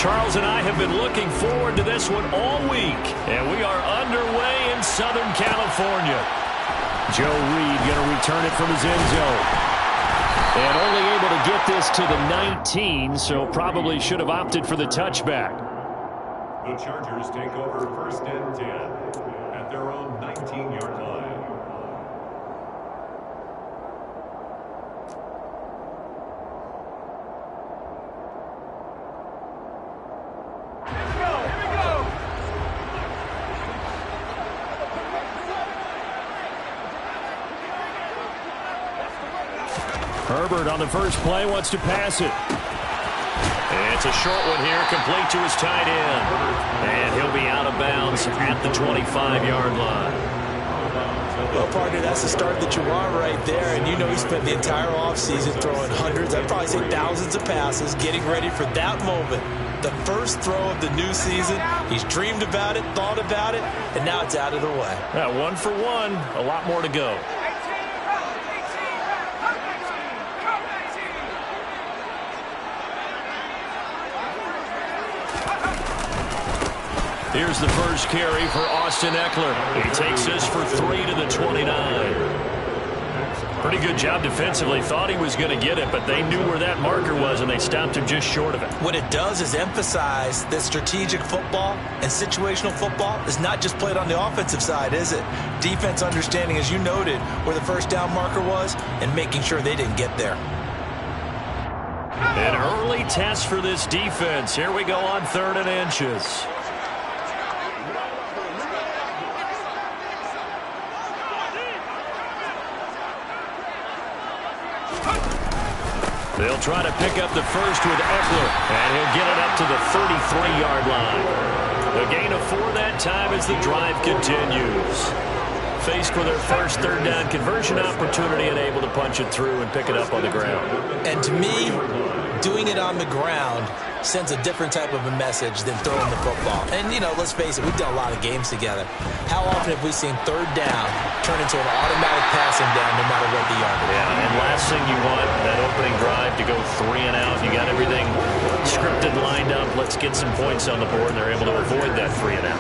Charles and I have been looking forward to this one all week, and we are underway in Southern California. Joe Reed going to return it from his end zone. And only able to get this to the 19, so probably should have opted for the touchback. The Chargers take over 1st and 10 at their own 19-yard line. Herbert on the first play wants to pass it. It's a short one here, complete to his tight end. And he'll be out of bounds at the 25-yard line. Well, partner, that's the start that you want right there. And you know he spent the entire offseason throwing hundreds, I'd probably say thousands of passes, getting ready for that moment. The first throw of the new season. He's dreamed about it, thought about it, and now it's out of the way. Yeah, 1 for 1, a lot more to go. Here's the first carry for Austin Eckler. He takes this for 3 to the 29. Pretty good job defensively. Thought he was going to get it, but they knew where that marker was, and they stopped him just short of it. What it does is emphasize that strategic football and situational football is not just played on the offensive side, is it? Defense understanding, as you noted, where the first down marker was and making sure they didn't get there. An early test for this defense. Here we go on 3rd and inches. They'll try to pick up the first with Eckler, and he'll get it up to the 33-yard line. A gain of 4 that time as the drive continues. Faced with their first 3rd down conversion opportunity and able to punch it through and pick it up on the ground. And to me, doing it on the ground sends a different type of a message than throwing the football. And, you know, let's face it, we've done a lot of games together. How often have we seen 3rd down turn into an automatic passing down no matter what the yardage? Yeah, and last thing you want, that opening drive to go 3 and out. You got everything scripted, lined up. Let's get some points on the board, and they're able to avoid that 3 and out.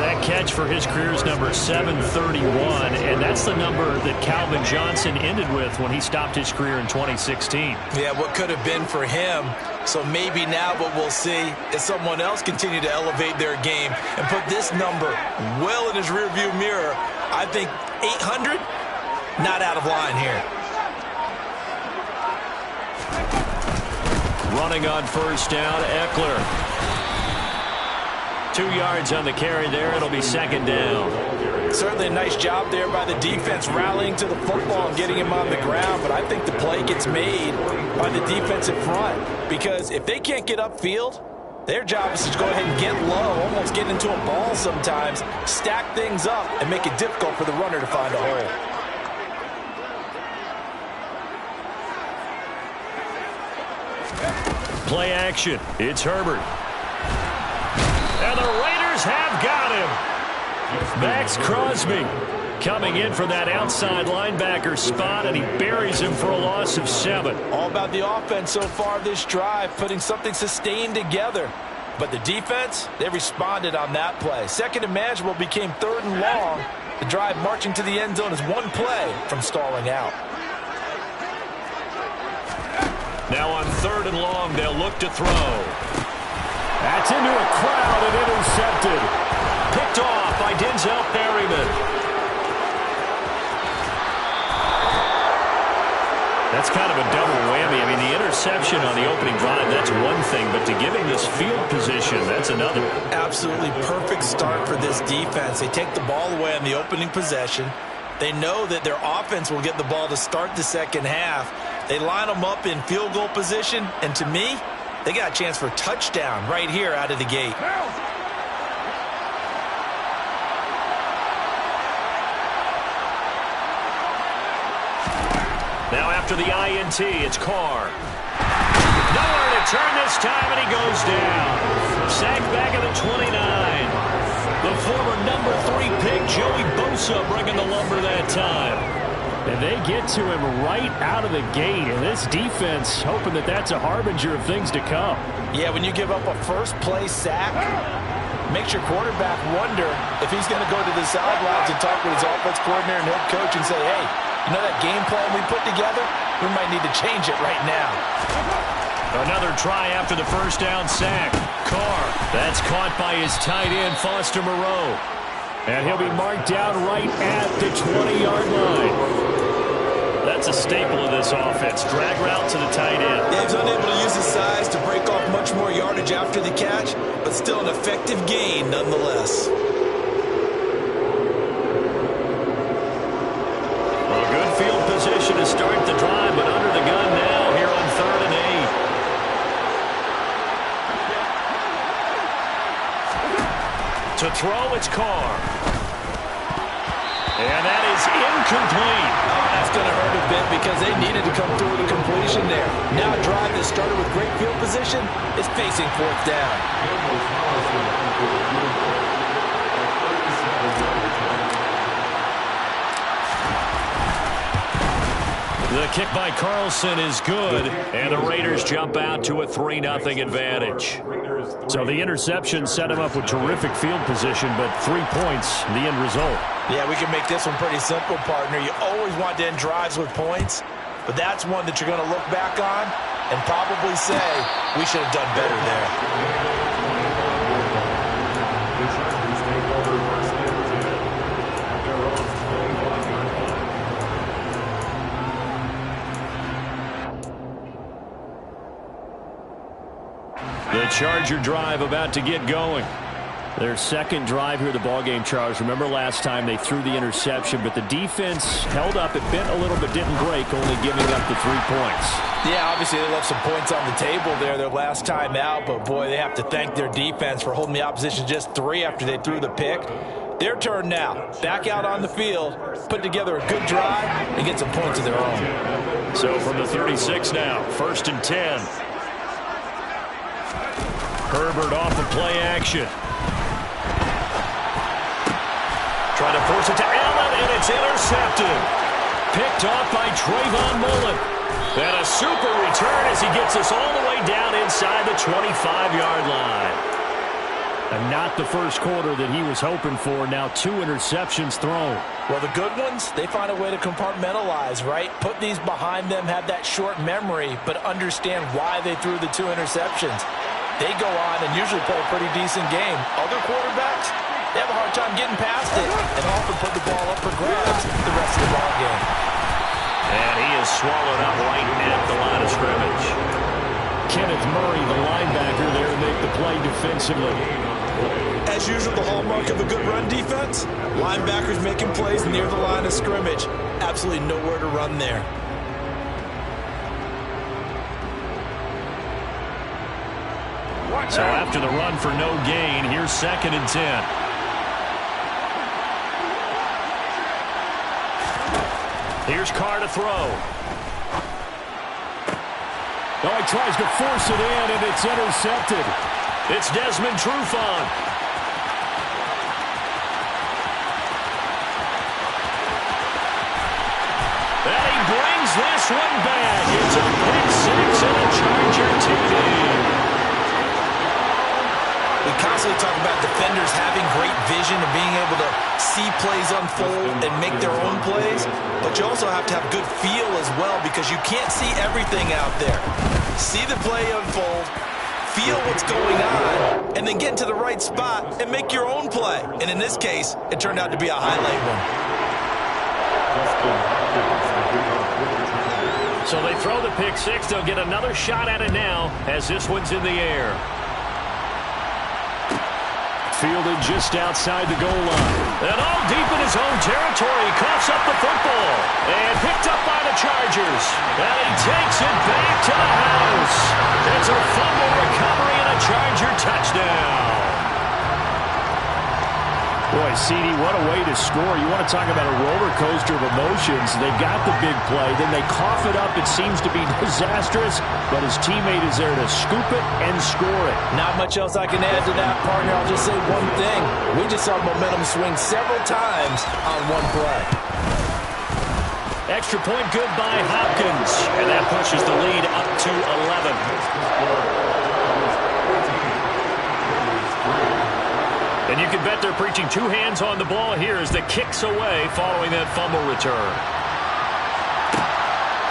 That catch for his career is number 731, and that's the number that Calvin Johnson ended with when he stopped his career in 2016. Yeah, what could have been for him. So maybe now what we'll see is someone else continue to elevate their game and put this number well in his rearview mirror. I think 800, not out of line here. Running on first down, Eckler. 2 yards on the carry there. It'll be 2nd down. Certainly a nice job there by the defense rallying to the football and getting him on the ground, but I think the play gets made by the defensive front because if they can't get upfield, their job is to go ahead and get low, almost get into a ball sometimes, stack things up, and make it difficult for the runner to find a hole. Play action. It's Herbert. And the Raiders have got him. Max Crosby coming in for that outside linebacker spot, and he buries him for a loss of 7. All about the offense so far this drive, putting something sustained together. But the defense, they responded on that play. 2nd and manageable became 3rd and long. The drive marching to the end zone is 1 play from stalling out. Now on 3rd and long, they'll look to throw. That's into a crowd and intercepted. Picked off by Denzel Perryman. That's kind of a double whammy. I mean, the interception on the opening drive, that's one thing, but to give him this field position, that's another. Absolutely perfect start for this defense. They take the ball away on the opening possession. They know that their offense will get the ball to start the 2nd half. They line them up in field goal position, and to me, they got a chance for a touchdown right here out of the gate. Now after the INT, it's Carr. Nowhere to turn this time, and he goes down. Sacked back at the 29. The former number 3 pick, Joey Bosa, bringing the lumber that time. And they get to him right out of the gate. And this defense hoping that that's a harbinger of things to come. Yeah, when you give up a first-play sack, makes your quarterback wonder if he's going to go to the sidelines and talk with his offense coordinator and head coach and say, hey, you know that game plan we put together? We might need to change it right now. Another try after the first down sack. Carr, that's caught by his tight end, Foster Moreau. And he'll be marked down right at the 20-yard line. That's a staple of this offense. Drag route to the tight end. Yeah, he's unable to use his size to break off much more yardage after the catch, but still an effective gain nonetheless. Well, good field position to start the drive, but under the gun now here on 3rd and 8. To throw, it's Carr. And that is incomplete. Oh, that's going to hurt a bit because they needed to come through with a completion there. Now a drive that started with great field position is facing 4th down. The kick by Carlson is good, and the Raiders jump out to a 3-0 advantage. So the interception set him up with terrific field position, but 3 points, the end result. Yeah, we can make this one pretty simple, partner. You always want to end drives with points, but that's one that you're going to look back on and probably say, we should have done better there. The Charger drive about to get going. Their second drive here of the ballgame, Charles. Remember last time they threw the interception, but the defense held up. It bent a little but didn't break, only giving up the 3 points. Yeah, obviously they left some points on the table there their last time out, but boy, they have to thank their defense for holding the opposition just 3 after they threw the pick. Their turn now. Back out on the field, put together a good drive, and get some points of their own. So from the 36 now, 1st and 10. Herbert off of play action. Trying to force it to Allen, and it's intercepted. Picked off by Trayvon Mullen. And a super return as he gets us all the way down inside the 25-yard line. And not the first quarter that he was hoping for. Now 2 interceptions thrown. Well, the good ones, they find a way to compartmentalize, right? Put these behind them, have that short memory, but understand why they threw the 2 interceptions. They go on and usually play a pretty decent game. Other quarterbacks, they have a hard time getting past it and often put the ball up for grabs the rest of the ball game. And he is swallowed up right at the line of scrimmage. Kenneth Murray, the linebacker, there to make the play defensively. As usual, the hallmark of a good run defense, linebackers making plays near the line of scrimmage. Absolutely nowhere to run there. So after the run for no gain, here's 2nd and 10. Here's Carr to throw. Oh, he tries to force it in, and it's intercepted. It's Desmond Trufant. And he brings this one back. It's a pick 6 and a Charger TD. We constantly talk about defenders having great vision and being able to see plays unfold and make their own plays, but you also have to have good feel as well because you can't see everything out there. See the play unfold, feel what's going on, and then get into the right spot and make your own play. And in this case, it turned out to be a highlight one. So they throw the pick 6. They'll get another shot at it now as this one's in the air. Fielded just outside the goal line. And all deep in his own territory. Coughs up the football. And picked up by the Chargers. And he takes it back to the house. It's a fumble recovery and a Charger touchdown. Boy, CD, what a way to score. You want to talk about a roller coaster of emotions. They've got the big play, then they cough it up. It seems to be disastrous, but his teammate is there to scoop it and score it. Not much else I can add to that, partner. I'll just say one thing. We just saw momentum swing several times on one play. Extra point good by Hopkins. And that pushes the lead up to 11. And you can bet they're preaching two hands on the ball here as the kick's away following that fumble return.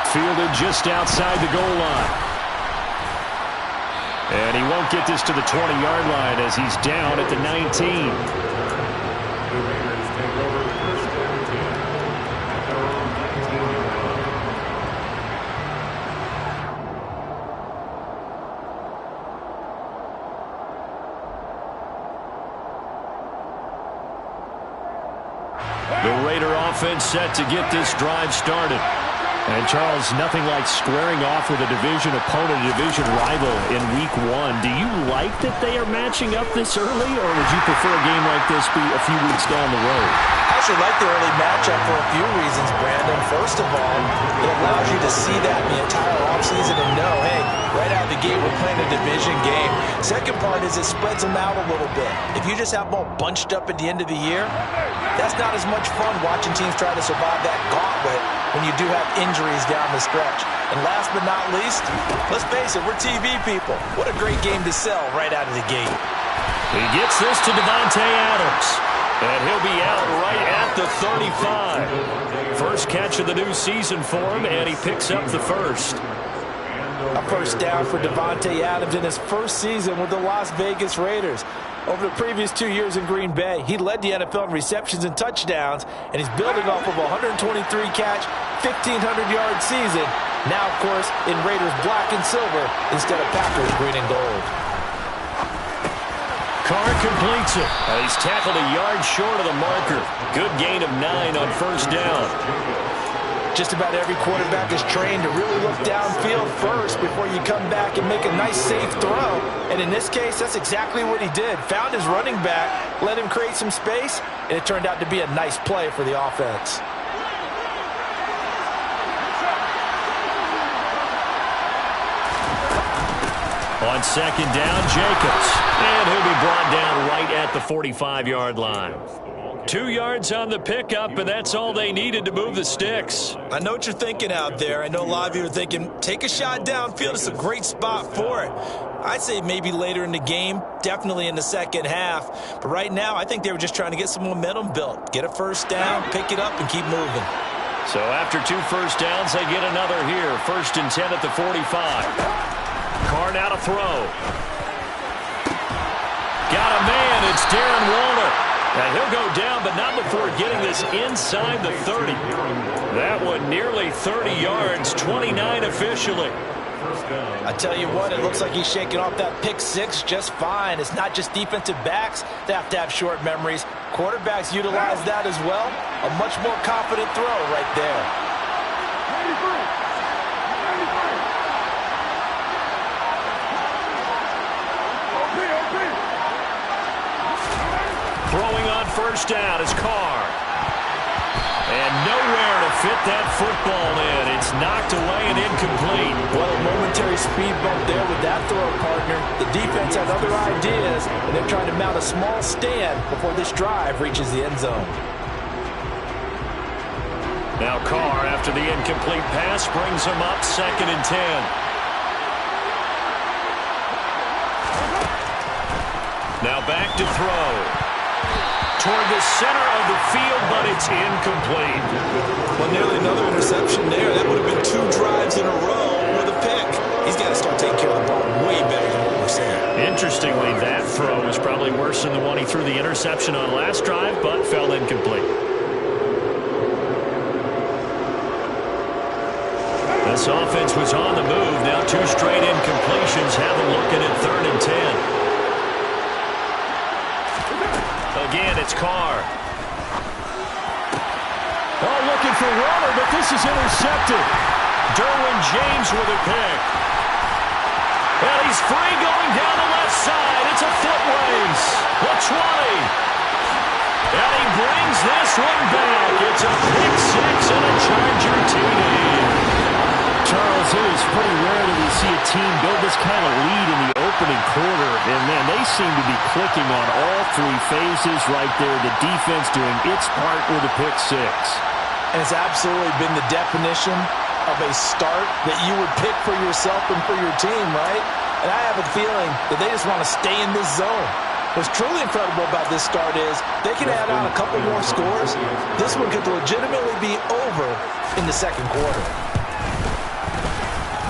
Fielded just outside the goal line. And he won't get this to the 20-yard line as he's down at the 19. The Raider offense set to get this drive started. And, Charles, nothing like squaring off with a division opponent, a division rival in Week 1. Do you like that they are matching up this early, or would you prefer a game like this be a few weeks down the road? I actually like the early matchup for a few reasons, Brandon. First of all, it allows you to see that in the entire offseason and know, hey, right out of the gate, we're playing a division game. Second part is it spreads them out a little bit. If you just have them all bunched up at the end of the year, that's not as much fun watching teams try to survive that gauntlet when you do have injuries down the stretch. And last but not least, let's face it, we're TV people. What a great game to sell right out of the gate. He gets this to Davante Adams. And he'll be out right at the 35. First catch of the new season for him, and he picks up the first. A first down for Davante Adams in his first season with the Las Vegas Raiders. Over the previous 2 years in Green Bay, he led the NFL in receptions and touchdowns, and he's building off of a 123-catch, 1,500-yard season. Now, of course, in Raiders black and silver instead of Packers green and gold. Carr completes it. He's tackled a yard short of the marker. Good gain of 9 on first down. Just about every quarterback is trained to really look downfield first before you come back and make a nice, safe throw. And in this case, that's exactly what he did. Found his running back, let him create some space, and it turned out to be a nice play for the offense. On second down, Jacobs. And he'll be brought down right at the 45-yard line. 2 yards on the pickup, and that's all they needed to move the sticks. I know what you're thinking out there. I know a lot of you are thinking, take a shot downfield. It's a great spot for it. I'd say maybe later in the game, definitely in the second half. But right now, I think they were just trying to get some momentum built. Get a first down, pick it up, and keep moving. So after 2 first downs, they get another here. 1st and 10 at the 45. Carr now to throw. Got a man. It's Darren Waller. And he'll go down, but not before getting this inside the 30. That one nearly 30 yards, 29 officially. I tell you what, it looks like he's shaking off that pick six just fine. It's not just defensive backs that have to have short memories. Quarterbacks utilize that as well. A much more confident throw right there. Throwing on first down is Carr. And nowhere to fit that football in. It's knocked away and incomplete. Well, a momentary speed bump there with that throw, partner. The defense has other ideas, and they're trying to mount a small stand before this drive reaches the end zone. Now Carr, after the incomplete pass, brings him up 2nd and 10. Now back to throw. Toward the center of the field, but it's incomplete. Well, nearly another interception there. That would have been 2 drives in a row with a pick. He's got to start taking care of the ball way better than what we're seeing. Interestingly, that throw was probably worse than the one he threw the interception on last drive, but fell incomplete. This offense was on the move. Now 2 straight incompletions have them looking at 3rd and 10. Again, it's Carr. Oh, looking for Waller, but this is intercepted. Derwin James with a pick. And he's free going down the left side. It's a foot race. The 20. And he brings this one back. It's a pick six and a Charger TD. Charles, it is pretty rare that we see a team build this kind of lead in the opening quarter. And, man, they seem to be clicking on all 3 phases right there. The defense doing its part with a pick six. And it's absolutely been the definition of a start that you would pick for yourself and for your team, right? And I have a feeling that they just want to stay in this zone. What's truly incredible about this start is they can add on a couple more scores. This one could legitimately be over in the second quarter.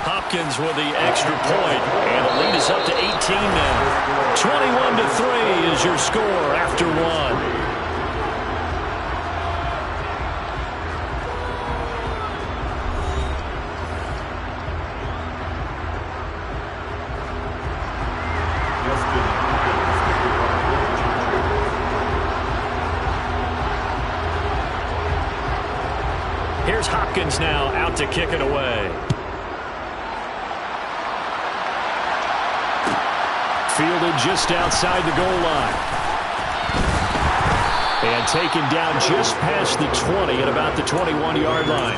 Hopkins with the extra point, and the lead is up to 18 now. 21-3 is your score after one. Here's Hopkins now out to kick it away. Fielded just outside the goal line. And taken down just past the 20 at about the 21-yard line.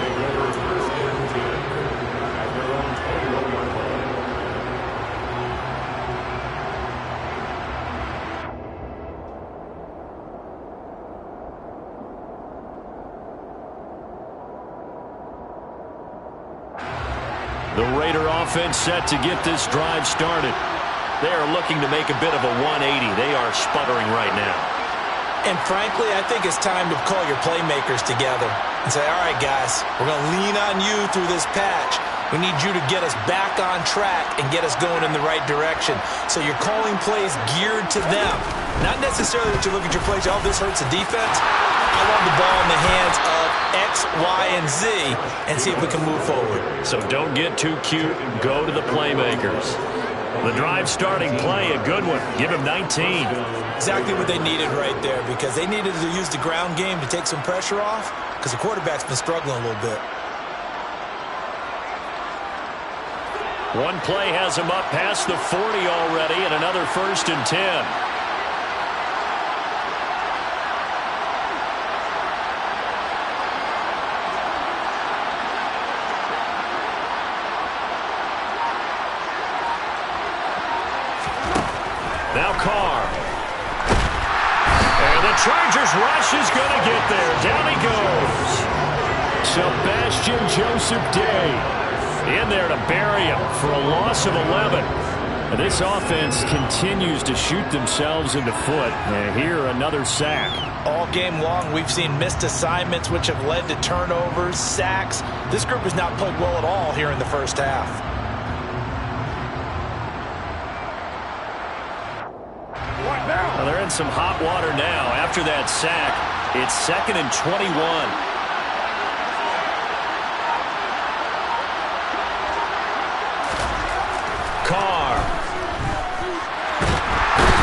The Raider offense set to get this drive started. They are looking to make a bit of a 180. They are sputtering right now. And frankly, I think it's time to call your playmakers together and say, all right, guys, we're going to lean on you through this patch. We need you to get us back on track and get us going in the right direction. So you're calling plays geared to them. Not necessarily that you look at your plays, oh, this hurts the defense. I want the ball in the hands of X, Y, and Z and see if we can move forward. So don't get too cute. Go to the playmakers. The drive starting play, a good one. Give him 19. Exactly what they needed right there, because they needed to use the ground game to take some pressure off, because the quarterback's been struggling a little bit. One play has him up past the 40 already, and another 1st and 10. Now Carr. And the Chargers rush is going to get there. Down he goes. Sebastian Joseph Day in there to bury him for a loss of 11. And this offense continues to shoot themselves in the foot. And here another sack. All game long, we've seen missed assignments, which have led to turnovers, sacks. This group has not played well at all here in the first half. Well, they're in some hot water now. After that sack, it's 2nd and 21. Carr.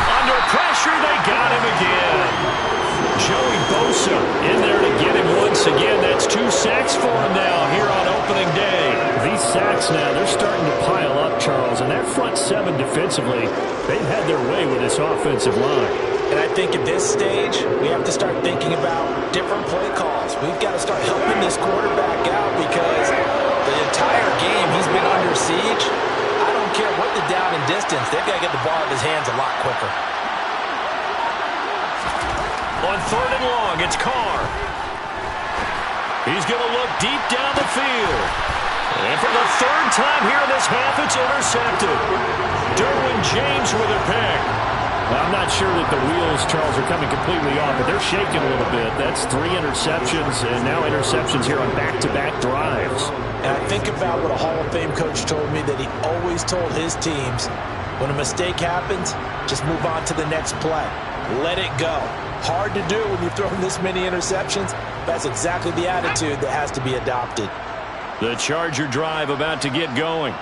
Under pressure, they got him again. Joey Bosa in there to get him once again. That's 2 sacks for him now here on opening day. These sacks now, they're starting to pile up, Charles. And that front 7 defensively, they've had their way with this offensive line. And I think at this stage, we have to start thinking about different play calls. We've got to start helping this quarterback out, because the entire game he's been under siege. I don't care what the down and distance, they've got to get the ball out of his hands a lot quicker. On 3rd and long, it's Carr. He's going to look deep down the field. And for the 3rd time here in this half, it's intercepted. Derwin James with a pick. Well, I'm not sure that the wheels, Charles, are coming completely off, but they're shaking a little bit. That's 3 interceptions, and now interceptions here on back-to-back drives. And I think about what a Hall of Fame coach told me, that he always told his teams, when a mistake happens, just move on to the next play. Let it go. Hard to do when you've thrown this many interceptions. That's exactly the attitude that has to be adopted. The Charger drive about to get going.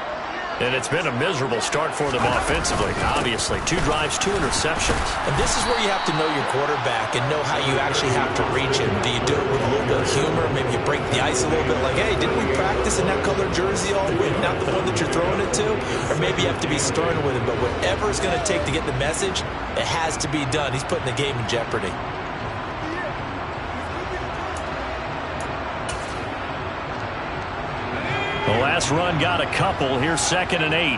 And it's been a miserable start for them offensively, obviously. 2 drives, 2 interceptions. And this is where you have to know your quarterback and know how you actually have to reach him. Do you do it with a little bit of humor? Maybe you break the ice a little bit, like, hey, didn't we practice in that color jersey all week? Not the one that you're throwing it to? Or maybe you have to be stern with him. But whatever it's going to take to get the message, it has to be done. He's putting the game in jeopardy. The last run got a couple. Here's 2nd and 8.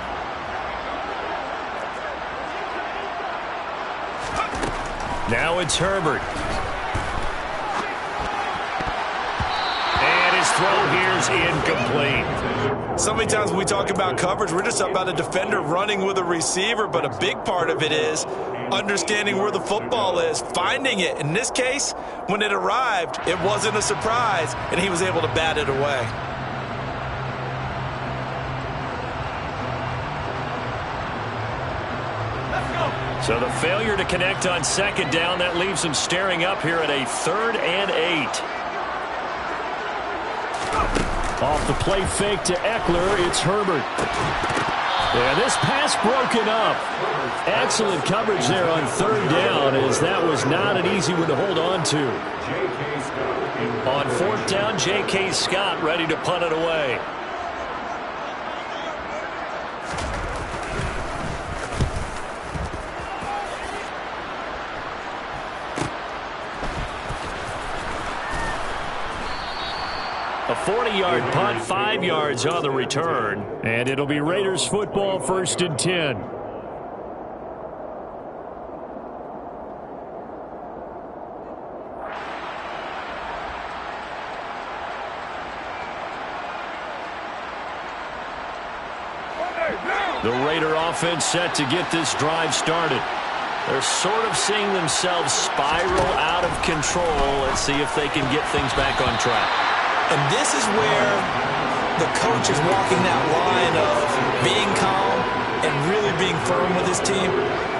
Now it's Herbert. throw here's incomplete. So many times when we talk about coverage, we're just about a defender running with a receiver, but a big part of it is understanding where the football is, finding it. In this case, when it arrived, it wasn't a surprise, and he was able to bat it away. So the failure to connect on second down, that leaves him staring up here at a 3rd and 8. Off the play fake to Eckler, it's Herbert. Yeah, this pass broken up. Excellent coverage there on 3rd down, as that was not an easy one to hold on to. On 4th down, J.K. Scott ready to punt it away. A 40-yard punt, 5 yards on the return. And it'll be Raiders football, 1st and 10. The Raider offense set to get this drive started. They're sort of seeing themselves spiral out of control. Let's see if they can get things back on track. And this is where the coach is walking that line of being calm and really being firm with his team.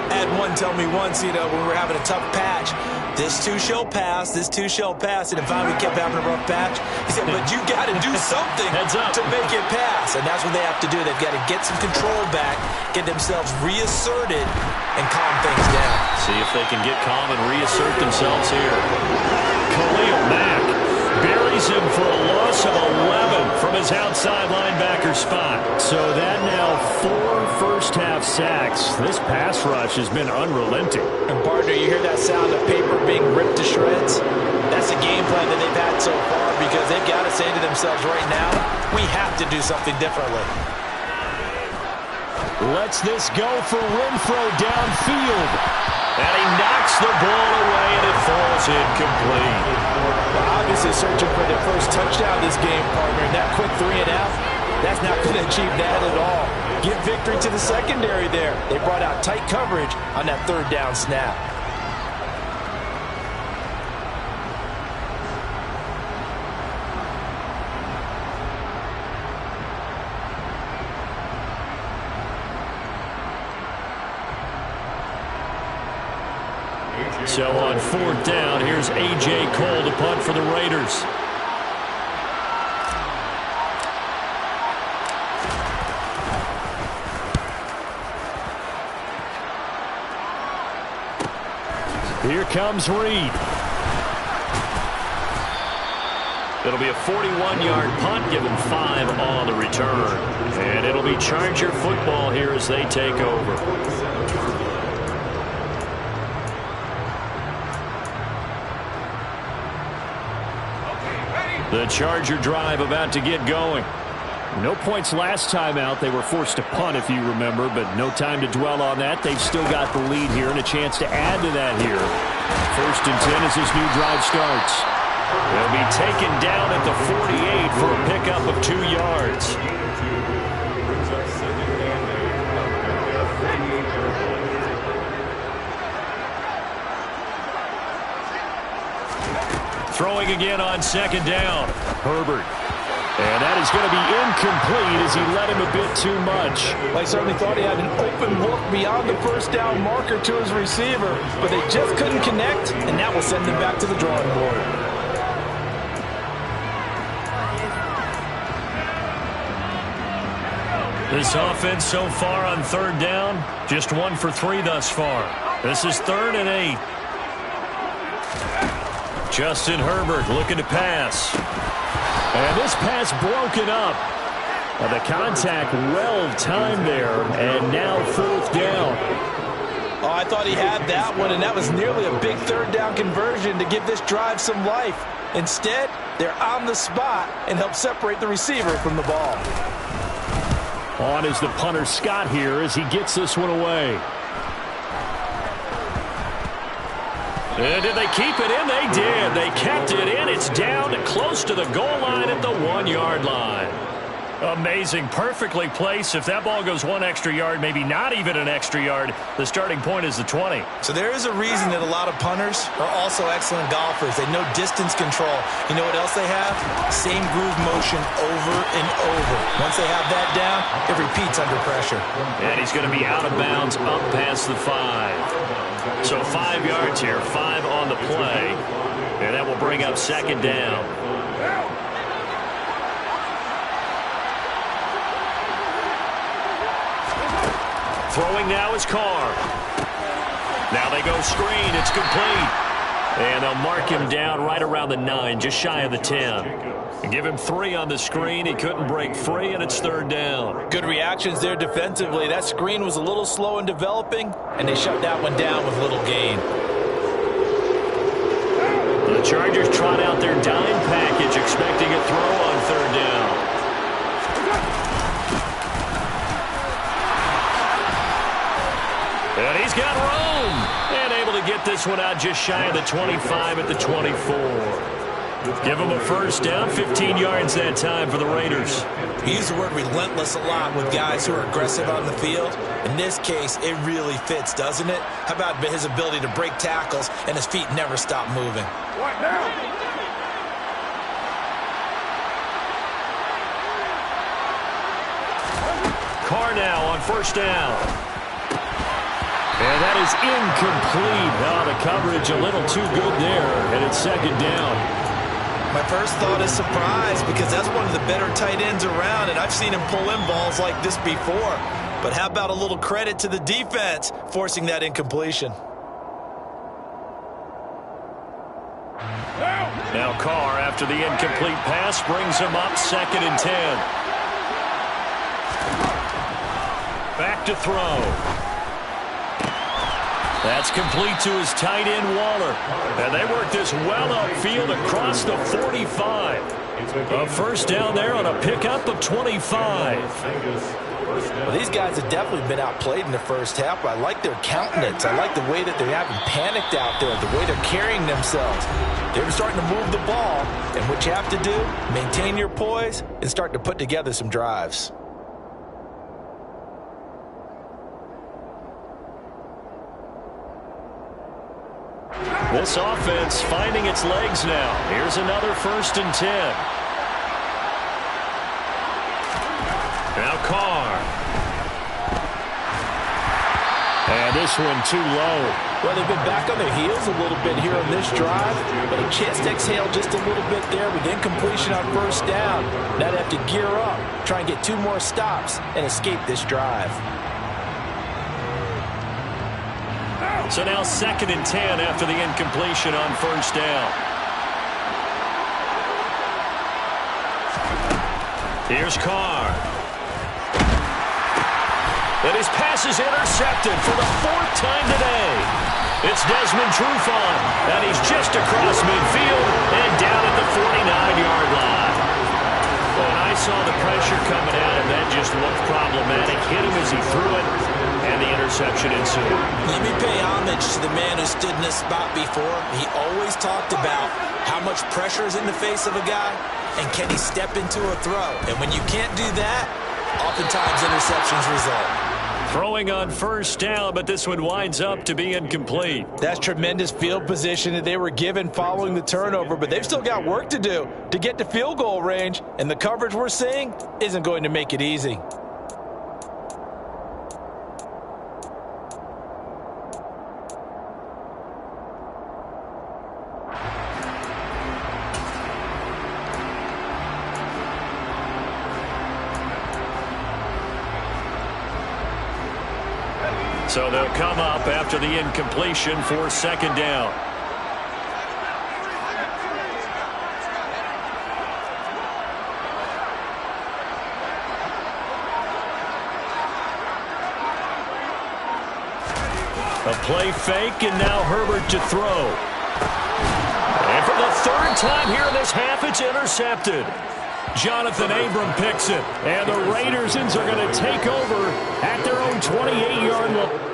I had one tell me once, when we were having a tough patch, this too shall pass, this too shall pass, and if we kept having a rough patch, he said, but you got to do something to make it pass, and that's what they have to do. They've got to get some control back, get themselves reasserted, and calm things down. See if they can get calm and reassert themselves here. Khalil Mack buries him for a loss of 11 from his outside linebacker spot. So that now 4 first-half sacks. This pass rush has been unrelenting. And partner, you hear that sound of paper being ripped to shreds? That's a game plan that they've had so far, because they've got to say to themselves right now, we have to do something differently. Lets this go for Renfro downfield. And he knocks the ball away, and it falls incomplete. Well, obviously searching for their first touchdown this game, partner. And that quick 3 and out, that's not going to achieve that at all. Give victory to the secondary there. They brought out tight coverage on that 3rd down snap. So on 4th down, here's A.J. Cole to punt for the Raiders. Here comes Reed. It'll be a 41-yard punt, given 5 on the return. And it'll be Charger football here as they take over. The Charger drive about to get going. No points last time out. They were forced to punt, if you remember, but no time to dwell on that. They've still got the lead here and a chance to add to that here. 1st and 10 as this new drive starts. They'll be taken down at the 48 for a pickup of 2 yards. Throwing again on 2nd down. Herbert. And that is going to be incomplete as he led him a bit too much. Well, I certainly thought he had an open look beyond the 1st down marker to his receiver, but they just couldn't connect, and that will send them back to the drawing board. This offense so far on 3rd down, just 1 for 3 thus far. This is 3rd and 8. Justin Herbert looking to pass. And this pass broken up. The contact well timed there, and now 4th down. Oh, I thought he had that one, and that was nearly a big 3rd down conversion to give this drive some life. Instead, they're on the spot and help separate the receiver from the ball. On is the punter Scott here as he gets this one away. And did they keep it in? They did. They kept it in. It's down close to the goal line at the 1-yard line. Amazing. Perfectly placed. If that ball goes one extra yard, maybe not even an extra yard, the starting point is the 20. So there is a reason that a lot of punters are also excellent golfers. They know distance control. You know what else they have? Same groove motion over and over. Once they have that down, it repeats under pressure. And he's going to be out of bounds up past the 5. So 5 yards here, 5 on the play. And that will bring up second down. Throwing now is Carr. Now they go screen. It's complete. And they'll mark him down right around the 9, just shy of the 10. And give him 3 on the screen. He couldn't break free, and it's third down. Good reactions there defensively. That screen was a little slow in developing, and they shut that one down with little gain. The Chargers trot out their dime package, expecting a throw on third down. And he's got room. And able to get this one out just shy of the 25 at the 24. Give him a first down, 15 yards that time for the Raiders. We use the word relentless a lot with guys who are aggressive on the field. In this case, it really fits, doesn't it? How about his ability to break tackles and his feet never stop moving? What now? Carr now on first down. And that is incomplete. Now the coverage a little too good there, and it's second down. My first thought is surprise because that's one of the better tight ends around, and I've seen him pull in balls like this before. But how about a little credit to the defense forcing that incompletion? Now Carr, after the incomplete pass, brings him up second and 10. Back to throw. That's complete to his tight end, Waller. And they work this well upfield across the 45. A first down there on a pickup of 25. Well, these guys have definitely been outplayed in the first half, but I like their countenance. I like the way that they're having panicked out there, the way they're carrying themselves. They're starting to move the ball, and what you have to do, maintain your poise and start to put together some drives. This offense finding its legs now. Here's another first and 10. Now Carr. And this one too low. Well, they've been back on their heels a little bit here on this drive, but a chance to exhale just a little bit there with incompletion on first down. Now they have to gear up, try and get 2 more stops, and escape this drive. So now second and 10 after the incompletion on first down. Here's Carr. And his pass is intercepted for the 4th time today. It's Desmond Trufant, and he's just across midfield and down at the 49-yard line. When I saw the pressure coming out, and that just looked problematic. Hit him as he threw it, and the interception ensued. Let me pay homage to the man who stood in this spot before. He always talked about how much pressure is in the face of a guy, and can he step into a throw. And when you can't do that, oftentimes interceptions result. Throwing on first down, but this one winds up to be incomplete. That's tremendous field position that they were given following the turnover, but they've still got work to do to get to field goal range, and the coverage we're seeing isn't going to make it easy. So they'll come up after the incompletion for second down. A play fake, and now Herbert to throw. And for the 3rd time here in this half, it's intercepted. Jonathan Abram picks it, and the Raiders are going to take over at their own 28-yard line.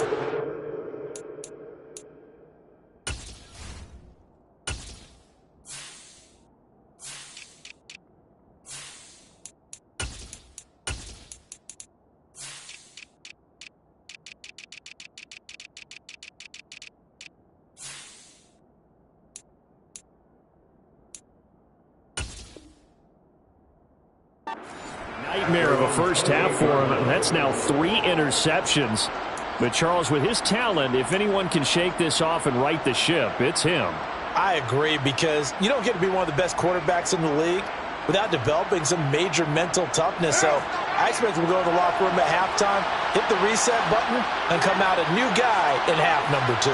first half for him. That's now 3 interceptions. But, Charles, with his talent, if anyone can shake this off and right the ship, it's him. I agree, because you don't get to be one of the best quarterbacks in the league without developing some major mental toughness. So I expect him to go to the locker room at halftime, hit the reset button, and come out a new guy in half number 2.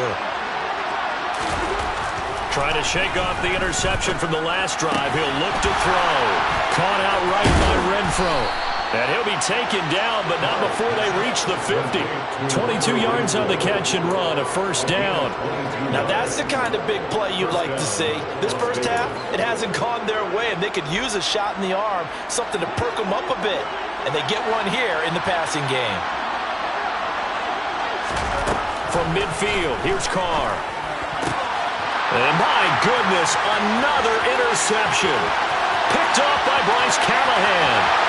Trying to shake off the interception from the last drive. He'll look to throw. Caught out right by Renfro. And he'll be taken down, but not before they reach the 50. 22 yards on the catch and run, a first down. Now that's the kind of big play you'd like to see. This first half, it hasn't gone their way, and they could use a shot in the arm, something to perk them up a bit. And they get one here in the passing game. From midfield, here's Carr. And my goodness, another interception. Picked off by Bryce Callahan.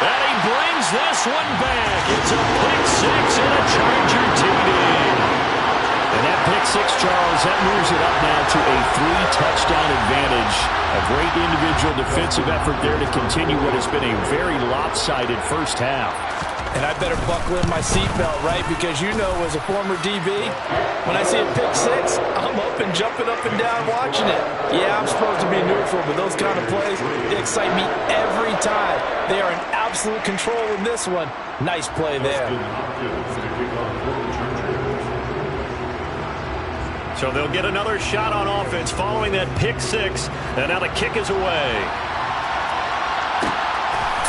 And he brings this one back. It's a pick 6 and a Charger TD. And that pick 6, Charles, that moves it up now to a 3-touchdown advantage. A great individual defensive effort there to continue what has been a very lopsided first half. And I better buckle in my seatbelt, right? Because you know, as a former DB, when I see a pick 6, I'm up and jumping up and down watching it. Yeah, I'm supposed to be neutral, but those kind of plays, they excite me every time. They are in absolute control in this one. Nice play there. So they'll get another shot on offense following that pick 6. And now the kick is away.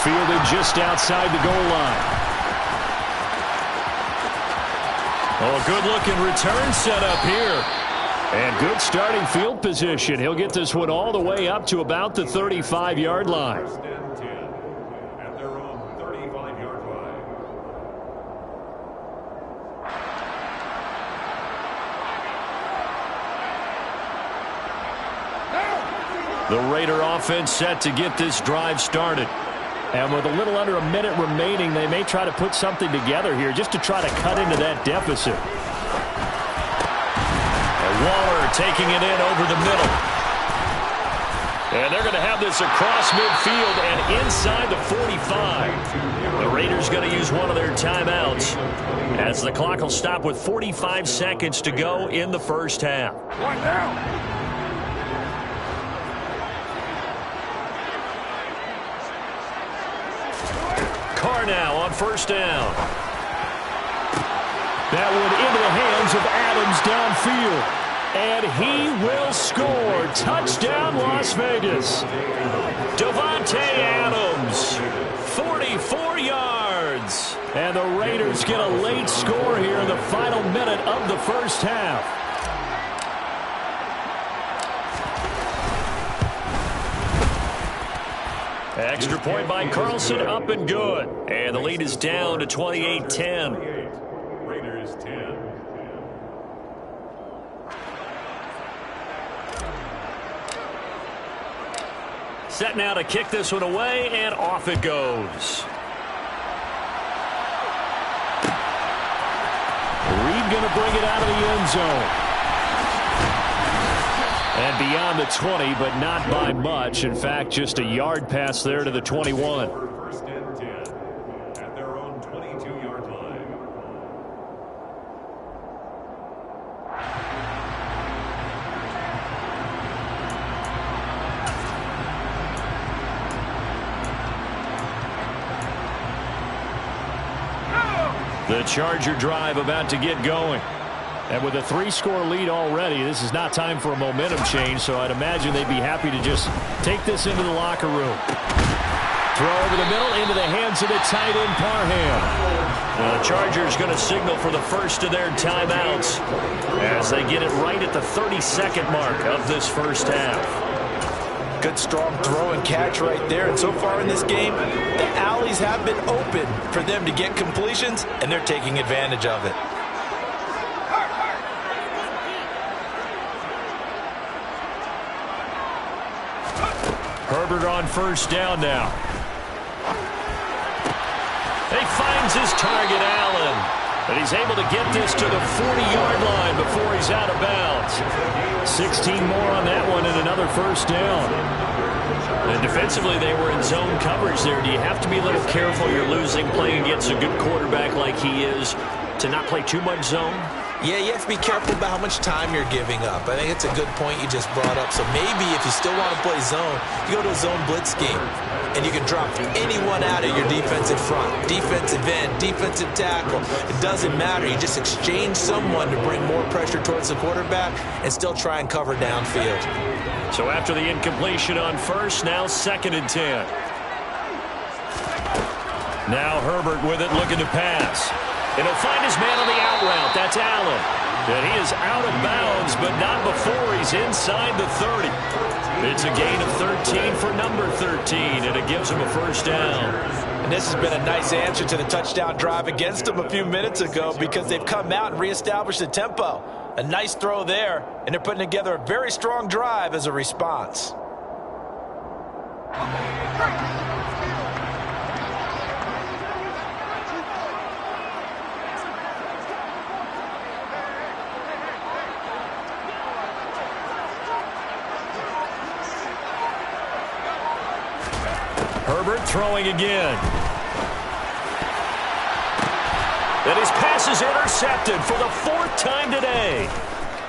Fielded just outside the goal line. Oh, good-looking return set up here. And good starting field position. He'll get this one all the way up to about the 35-yard line. First and 10 at their own 35-yard line. The Raider offense set to get this drive started. And with a little under a minute remaining, they may try to put something together here just to try to cut into that deficit. And Waller taking it in over the middle. And they're going to have this across midfield and inside the 45. The Raiders going to use one of their timeouts as the clock will stop with 45 seconds to go in the first half. One down. Carr now on first down. That one into the hands of Adams downfield. And he will score. Touchdown, Las Vegas. Davante Adams, 44 yards. And the Raiders get a late score here in the final minute of the first half. Extra point by Carlson, up and good. And the lead is down to 28-10. Raiders 10. Set now to kick this one away, and off it goes. Reed going to bring it out of the end zone. And beyond the 20, but not by much. In fact, just a yard pass there to the 21. First and 10 at their own 22-yard line. The Charger drive about to get going. And with a 3-score lead already, this is not time for a momentum change, so I'd imagine they'd be happy to just take this into the locker room. Throw over the middle into the hands of the tight end, Parham. The Chargers going to signal for the first of their timeouts as they get it right at the 32nd mark of this first half. Good strong throw and catch right there. And so far in this game, the alleys have been open for them to get completions, and they're taking advantage of it. Herbert on first down now. He finds his target, Allen. But he's able to get this to the 40-yard line before he's out of bounds. 16 more on that one and another first down. And defensively, they were in zone coverage there. Do you have to be a little careful? You're losing, playing against a good quarterback like he is, to not play too much zone? Yeah, you have to be careful about how much time you're giving up. I think it's a good point you just brought up. So maybe if you still want to play zone, you go to a zone blitz scheme, and you can drop anyone out of your defensive front, defensive end, defensive tackle. It doesn't matter. You just exchange someone to bring more pressure towards the quarterback and still try and cover downfield. So after the incompletion on first, now 2nd and 10. Now Herbert with it, looking to pass. And he'll find his man on the out route. That's Allen. And he is out of bounds, but not before he's inside the 30. It's a gain of 13 for number 13, and it gives him a first down. And this has been a nice answer to the touchdown drive against them a few minutes ago because they've come out and reestablished the tempo. A nice throw there, and they're putting together a very strong drive as a response. Herbert throwing again. And his pass is intercepted for the 4th time today.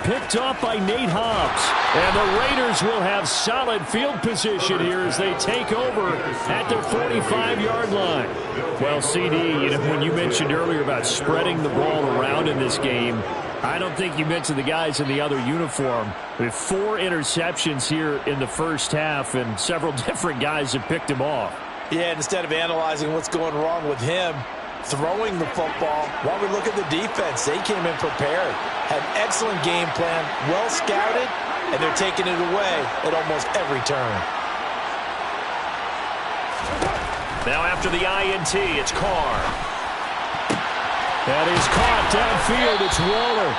Picked off by Nate Hobbs. And the Raiders will have solid field position here as they take over at their 45-yard line. Well, CD, when you mentioned earlier about spreading the ball around in this game, I don't think you mentioned the guys in the other uniform. With 4 interceptions here in the first half, and several different guys have picked him off. Yeah, instead of analyzing what's going wrong with him, throwing the football, while we look at the defense, they came in prepared, had an excellent game plan, well scouted, and they're taking it away at almost every turn. Now after the INT, it's Carr. That is caught downfield. It's Waller.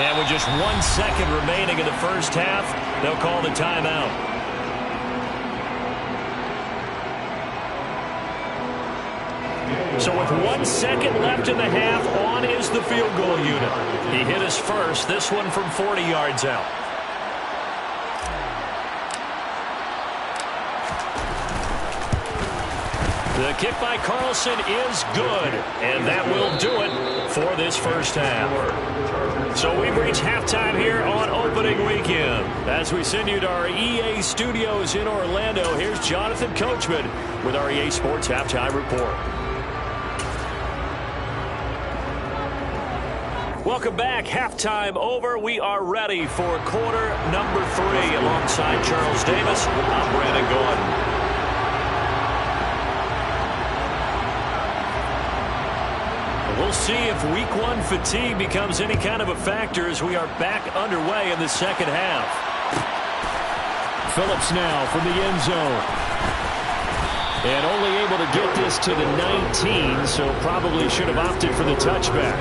And with just 1 second remaining in the first half, they'll call the timeout. So with 1 second left in the half, on is the field goal unit. He hit his first, this one from 40 yards out. The kick by Carlson is good, and that will do it for this first half. So we've reached halftime here on opening weekend. As we send you to our EA studios in Orlando, here's Jonathan Coachman with our EA Sports Halftime Report. Welcome back. Halftime over. We are ready for quarter number 3 alongside Charles Davis. I'm Brandon Gordon. We'll see if week 1 fatigue becomes any kind of a factor as we are back underway in the second half. Phillips now from the end zone. And only able to get this to the 19, so probably should have opted for the touchback.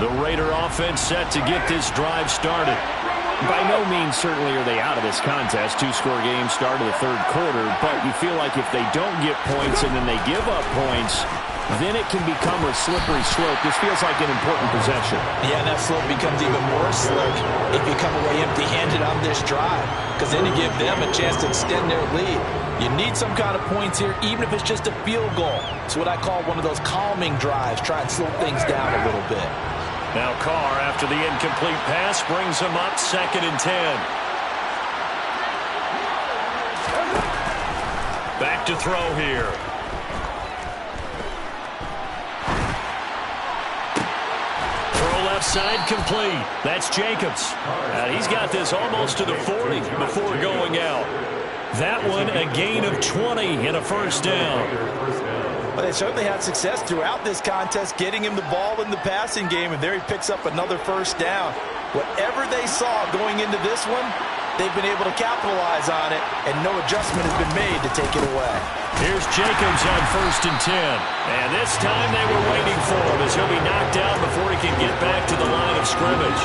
The Raider offense set to get this drive started. By no means certainly are they out of this contest. 2-score game start of the third quarter, but you feel like if they don't get points and then they give up points, then it can become a slippery slope. This feels like an important possession. Yeah, and that slope becomes even more slick if you come away empty-handed on this drive, because then you give them a chance to extend their lead. You need some kind of points here, even if it's just a field goal. It's what I call one of those calming drives. Try and slow things down a little bit. Now Carr, after the incomplete pass, brings him up 2nd and 10. Back to throw here. Throw left side complete. That's Jacobs. And he's got this almost to the 40 before going out. That one a gain of 20 and a first down. But they certainly had success throughout this contest, getting him the ball in the passing game, and there he picks up another first down. Whatever they saw going into this one, they've been able to capitalize on it, and no adjustment has been made to take it away. Here's Jacobs on 1st and 10. And this time they were waiting for him as he'll be knocked down before he can get back to the line of scrimmage.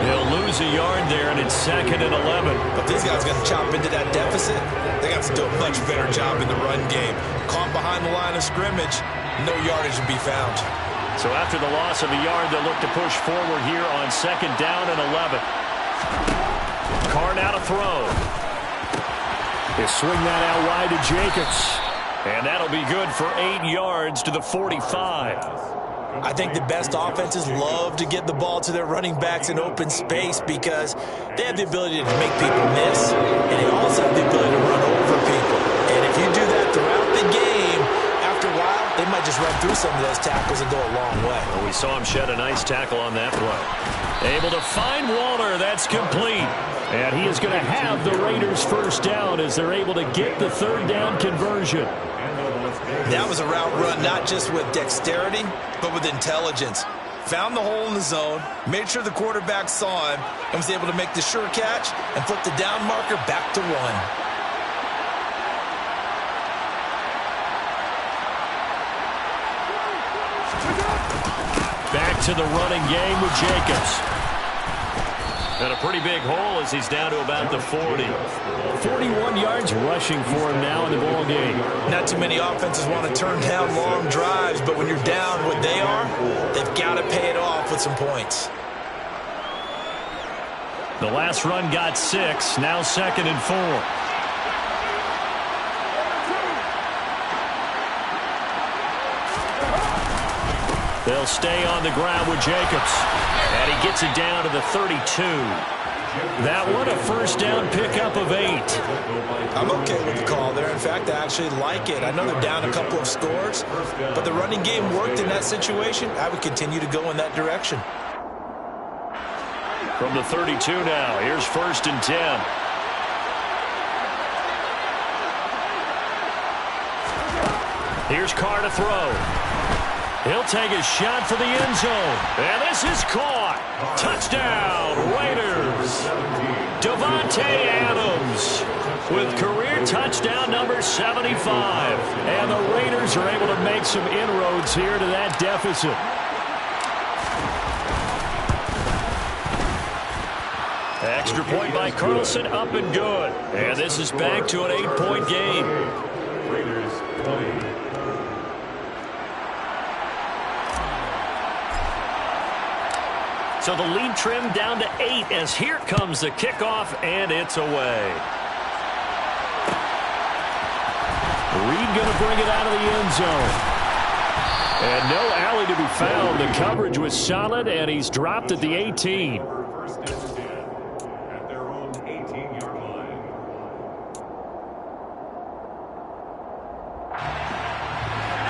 He'll lose a yard there, and it's 2nd and 11. But these guys got to chop into that deficit. They got to do a much better job in the run game. Caught behind the line of scrimmage, no yardage to be found. So after the loss of a yard, they'll look to push forward here on 2nd down and 11. Carr now to throw. They swing that out wide to Jacobs. And that'll be good for 8 yards to the 45. I think the best offenses love to get the ball to their running backs in open space because they have the ability to make people miss, and they also have the ability to run over people. And if you do that throughout the game, after a while, they might just run through some of those tackles and go a long way. Well, we saw him shed a nice tackle on that play. Able to find Waller. That's complete. And he is going to have the Raiders first down as they're able to get the 3rd down conversion. That was a route run not just with dexterity, but with intelligence. Found the hole in the zone, made sure the quarterback saw him, and was able to make the sure catch and flip the down marker back to 1. Back to the running game with Jacobs. And a pretty big hole as he's down to about the 40. 41 yards rushing for him now in the ball game. Not too many offenses want to turn down long drives, but when you're down what they are, they've got to pay it off with some points. The last run got 6, now 2nd and 4. They'll stay on the ground with Jacobs. And he gets it down to the 32. That one a first down pickup of 8. I'm okay with the call there. In fact, I actually like it. I know they're down a couple of scores, but the running game worked in that situation. I would continue to go in that direction. From the 32 now, here's 1st and 10. Here's Carr to throw. He'll take a shot for the end zone. And this is caught. Touchdown, Raiders. Davante Adams with career touchdown number 75. And the Raiders are able to make some inroads here to that deficit. Extra point by Carlson, up and good. And this is back to an 8-point game. Raiders 20. So the lead trimmed down to 8 as here comes the kickoff, and it's away. Reed going to bring it out of the end zone. And no alley to be found. The coverage was solid, and he's dropped at the 18. First and 10 at their own 18-yard line.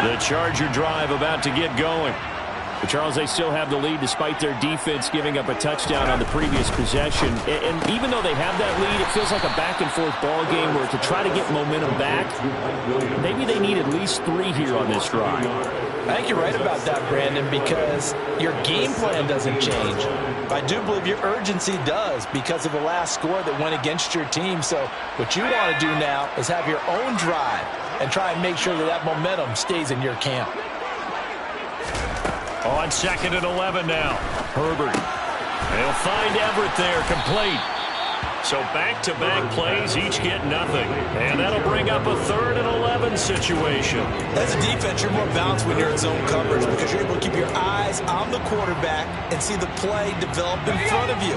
The Charger drive about to get going. But Charles, they still have the lead despite their defense giving up a touchdown on the previous possession. And even though they have that lead, it feels like a back-and-forth ball game where to try to get momentum back, maybe they need at least 3 here on this drive. I think you're right about that, Brandon, because your game plan doesn't change. But I do believe your urgency does because of the last score that went against your team. So what you want to do now is have your own drive and try and make sure that that momentum stays in your camp. On 2nd and 11 now. Herbert. They'll find Everett there, complete. So back-to-back plays, each get nothing. And that'll bring up a 3rd and 11 situation. As a defense, you're more balanced when you're in zone coverage because you're able to keep your eyes on the quarterback and see the play develop in front of you.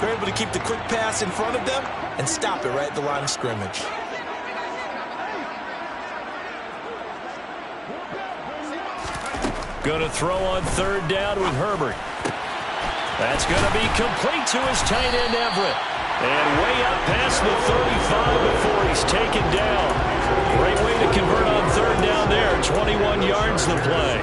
You're able to keep the quick pass in front of them and stop it right at the line of scrimmage. Going to throw on 3rd down with Herbert. That's going to be complete to his tight end, Everett. And way up past the 35 before he's taken down. Great way to convert on 3rd down there. 21 yards the play.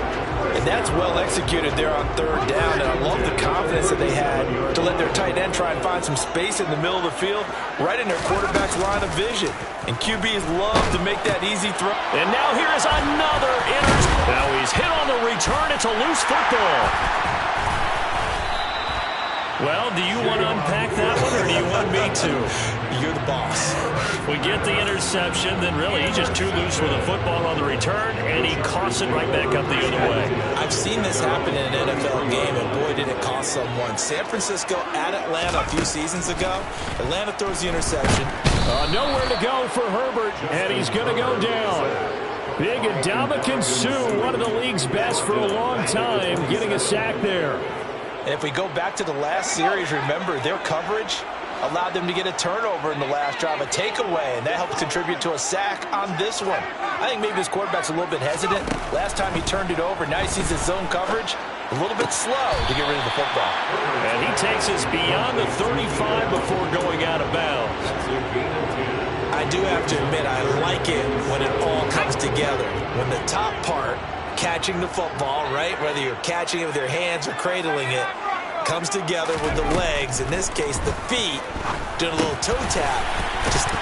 And that's well executed there on 3rd down. And I love the confidence that they had to let their tight end try and find some space in the middle of the field, right in their quarterback's line of vision. And QBs love to make that easy throw. And now here is another interception. Now he's hit on the return. It's a loose football. Well, do you want to unpack that one, or do you want me to? You're the boss. We get the interception, then really he's just too loose with a football on the return, and he coughs it right back up the other way. I've seen this happen in an NFL game, and boy, did it cost someone. San Francisco at Atlanta a few seasons ago. Atlanta throws the interception. Nowhere to go for Herbert, and he's going to go down. Big Ndamukong Suh, one of the league's best for a long time, getting a sack there. And if we go back to the last series, remember, their coverage allowed them to get a turnover in the last drive, a takeaway, and that helped contribute to a sack on this one. I think maybe his quarterback's a little bit hesitant. Last time he turned it over, now he sees his zone coverage a little bit slow to get rid of the football. And he takes us beyond the 35 before going out of bounds. I do have to admit, I like it when it all comes together. When the top part, catching the football, right, whether you're catching it with your hands or cradling it, comes together with the legs, in this case the feet, doing a little toe tap.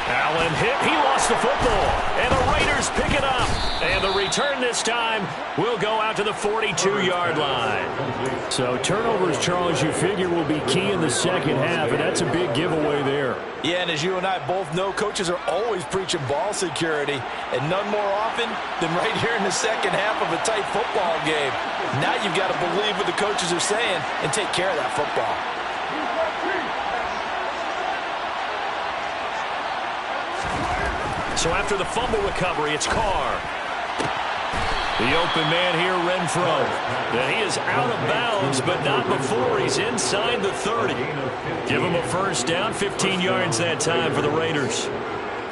Allen hit, he lost the football, and the Raiders pick it up. And the return this time will go out to the 42-yard line. So turnovers, Charles, you figure will be key in the second half, and that's a big giveaway there. Yeah, and as you and I both know, coaches are always preaching ball security, and none more often than right here in the second half of a tight football game. Now you've got to believe what the coaches are saying and take care of that football. So after the fumble recovery, it's Carr. The open man here, Renfro. And he is out of bounds, but not before he's inside the 30. Give him a first down, 15 yards that time for the Raiders.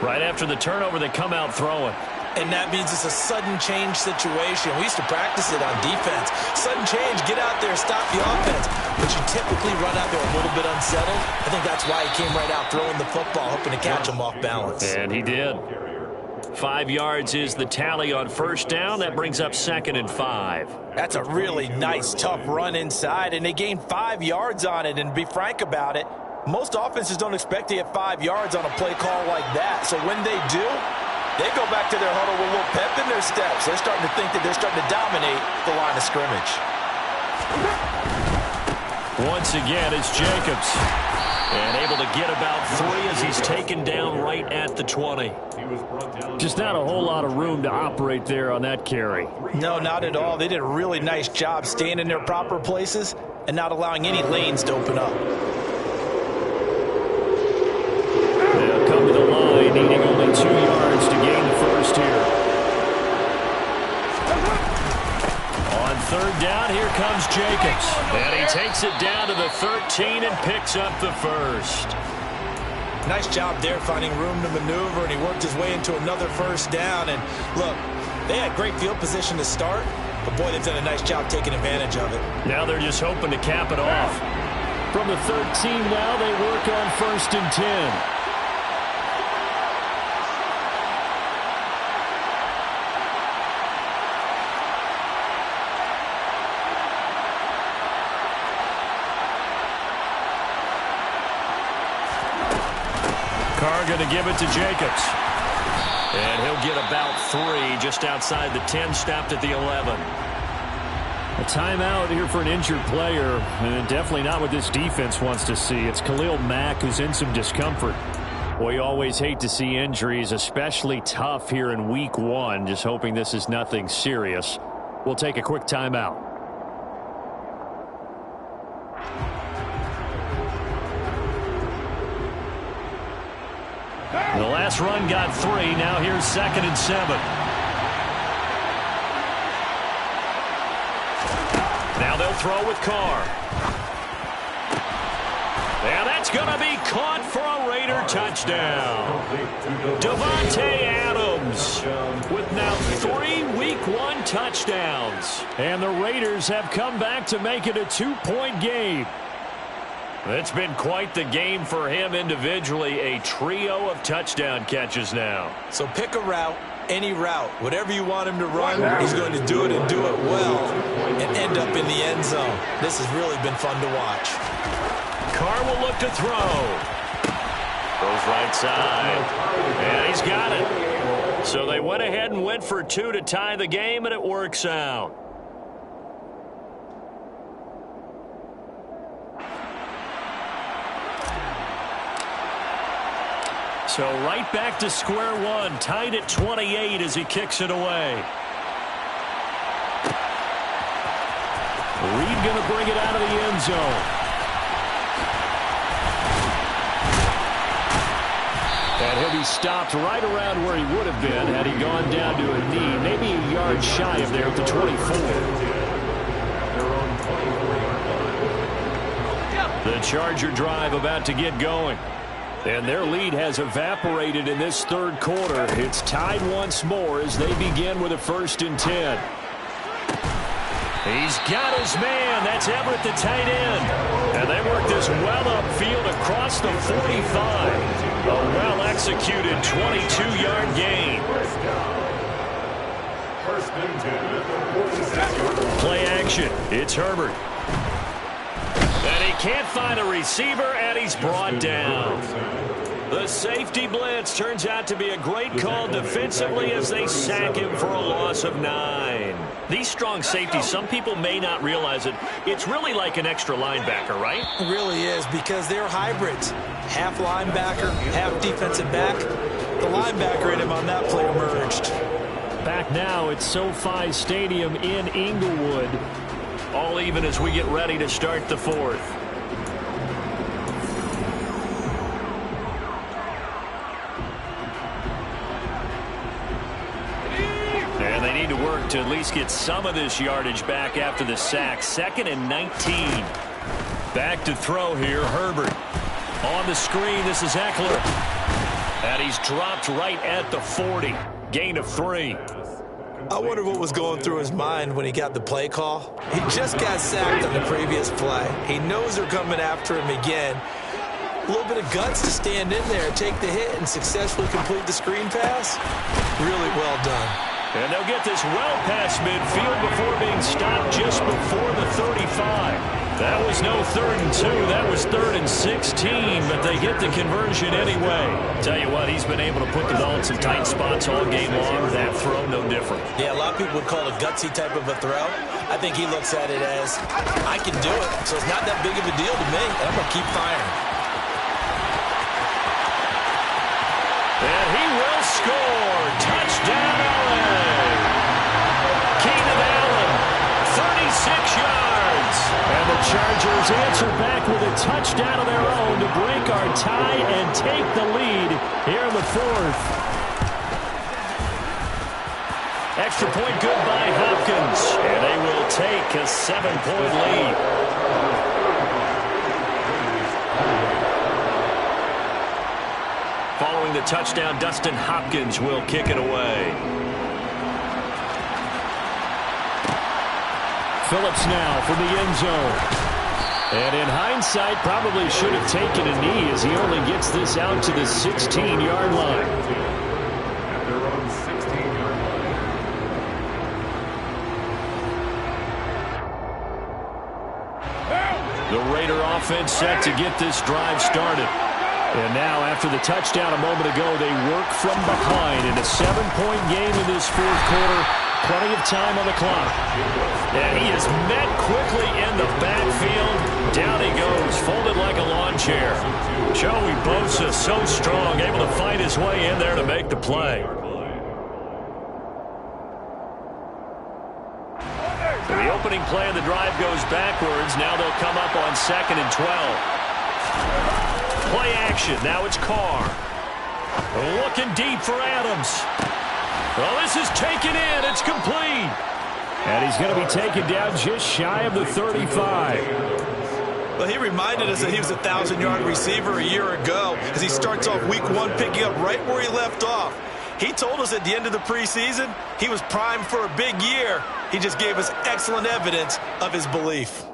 Right after the turnover, they come out throwing. And that means it's a sudden change situation. We used to practice it on defense. Sudden change, get out there, stop the offense. But you typically run out there a little bit unsettled. I think that's why he came right out throwing the football, hoping to catch him off balance. And he did. 5 yards is the tally on first down. That brings up 2nd and 5. That's a really nice, tough run inside, and they gained 5 yards on it. And to be frank about it, most offenses don't expect to get 5 yards on a play call like that. So when they do, they go back to their huddle with a little pep in their steps. They're starting to think that they're starting to dominate the line of scrimmage. Once again, it's Jacobs. And able to get about 3 as he's taken down right at the 20. Just not a whole lot of room to operate there on that carry. No, not at all. They did a really nice job staying in their proper places and not allowing any lanes to open up. They'll come to the line, needing only 2 yards to gain the first here. On third down, here comes Jacobs. And he takes it down to the 13 and picks up the first. Nice job there finding room to maneuver, and he worked his way into another first down. And look, they had great field position to start, but boy, they've done a nice job taking advantage of it. Now they're just hoping to cap it off. From the 13 now, they work on 1st and 10. Carr going to give it to Jacobs. And he'll get about 3 just outside the 10, stopped at the 11. A timeout here for an injured player, and definitely not what this defense wants to see. It's Khalil Mack who's in some discomfort. Well, you always hate to see injuries, especially tough here in week 1. Just hoping this is nothing serious. We'll take a quick timeout. The last run got 3. Now here's 2nd and 7. Now they'll throw with Carr. And that's going to be caught for a Raider touchdown. Devontae Adams with now 3 Week 1 touchdowns. And the Raiders have come back to make it a 2-point game. It's been quite the game for him individually. A trio of touchdown catches now. So pick a route, any route. Whatever you want him to run, he's going to do it and do it well and end up in the end zone. This has really been fun to watch. Carr will look to throw. Goes right side. And he's got it. So they went ahead and went for 2 to tie the game, and it works out. So right back to square one, tied at 28 as he kicks it away. Reed going to bring it out of the end zone. And he'll be stopped right around where he would have been had he gone down to a knee, maybe a yard shy of there at the 24. The Charger drive about to get going. And their lead has evaporated in this third quarter. It's tied once more as they begin with a 1st and 10. He's got his man. That's Everett, the tight end. And they work this well upfield across the 45. A well-executed 22-yard gain. Play action. It's Herbert. And he can't find a receiver, and he's brought down. The safety blitz turns out to be a great call defensively as they sack him for a loss of 9. These strong safeties, some people may not realize it. It's really like an extra linebacker, right? It really is, because they're hybrids. Half linebacker, half defensive back. The linebacker in him on that play emerged. Back now at SoFi Stadium in Inglewood. All even as we get ready to start the 4th. And they need to work to at least get some of this yardage back after the sack. 2nd and 19. Back to throw here, Herbert. On the screen, this is Eckler. And he's dropped right at the 40. Gain of 3. I wonder what was going through his mind when he got the play call. He just got sacked on the previous play. He knows they're coming after him again. A little bit of guts to stand in there, take the hit, and successfully complete the screen pass. Really well done. And they'll get this well past midfield before being stopped just before the 35. That was no 3rd and 2. That was 3rd and 16, but they get the conversion anyway. Tell you what, he's been able to put the ball in some tight spots all game long. That throw, no different. Yeah, a lot of people would call it a gutsy type of a throw. I think he looks at it as, I can do it, so it's not that big of a deal to me, and I'm going to keep firing. And he will score. Touchdown, LA. Keenan Allen, 36 yards. And the Chargers answer back with a touchdown of their own to break our tie and take the lead here in the 4th. Extra point good by Hopkins. And they will take a 7-point lead. Following the touchdown, Dustin Hopkins will kick it away. Phillips now from the end zone. And in hindsight, probably should have taken a knee as he only gets this out to the 16-yard line. At their own 16-yard line. The Raider offense set to get this drive started. And now, after the touchdown a moment ago, they work from behind in a 7-point game in this 4th quarter. Plenty of time on the clock. And he is met quickly in the backfield. Down he goes, folded like a lawn chair. Joey Bosa, so strong, able to fight his way in there to make the play. The opening play of the drive goes backwards. Now they'll come up on 2nd and 12. Play action. Now it's Carr. Looking deep for Adams. Well, this is taken in. It's complete. And he's going to be taken down just shy of the 35. Well, he reminded us that he was a 1,000-yard receiver a year ago as he starts off week 1 picking up right where he left off. He told us at the end of the preseason he was primed for a big year. He just gave us excellent evidence of his belief.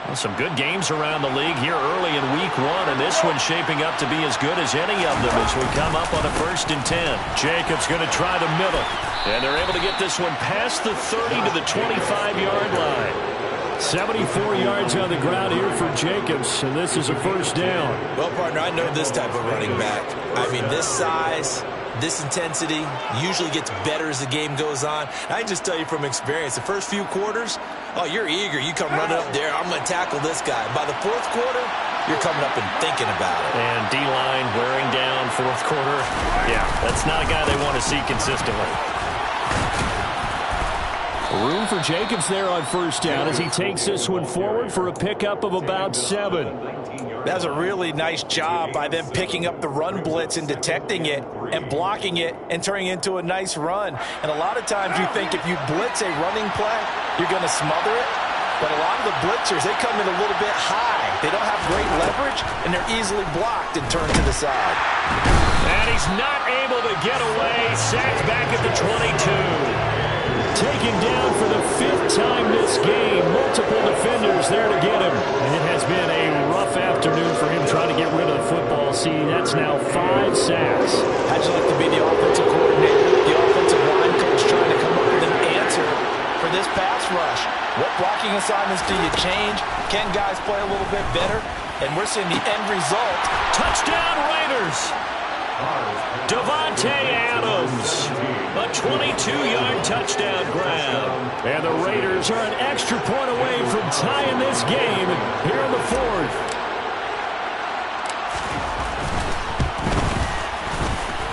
Well, some good games around the league here early in week 1, and this one's shaping up to be as good as any of them as we come up on a 1st and 10. Jacobs going to try the middle, and they're able to get this one past the 30 to the 25-yard line. 74 yards on the ground here for Jacobs, and this is a 1st down. Well, partner, I know this type of running back. I mean, this size, this intensity usually gets better as the game goes on. I can just tell you from experience, the first few quarters, oh, you're eager. You come running up there, I'm going to tackle this guy. By the 4th quarter, you're coming up and thinking about it. And D-line wearing down 4th quarter. Yeah, that's not a guy they want to see consistently. Room for Jacobs there on first down as he takes this one forward for a pickup of about 7. That's a really nice job by them picking up the run blitz and detecting it and blocking it and turning it into a nice run. And a lot of times you think if you blitz a running play, you're going to smother it. But a lot of the blitzers, they come in a little bit high. They don't have great leverage, and they're easily blocked and turned to the side. And he's not able to get away. Sacked back at the 22. Taken down for the 5th time this game. Multiple defenders there to get him. And it has been a rough afternoon for him trying to get rid of the football. See, that's now 5 sacks. How'd you like to be the offensive coordinator, the offensive line coach trying to come up with an answer for this pass rush? What blocking assignments do you change? Can guys play a little bit better? And we're seeing the end result. Touchdown Raiders! Davante Adams, a 22-yard touchdown grab. And the Raiders are an extra point away from tying this game here in the 4th.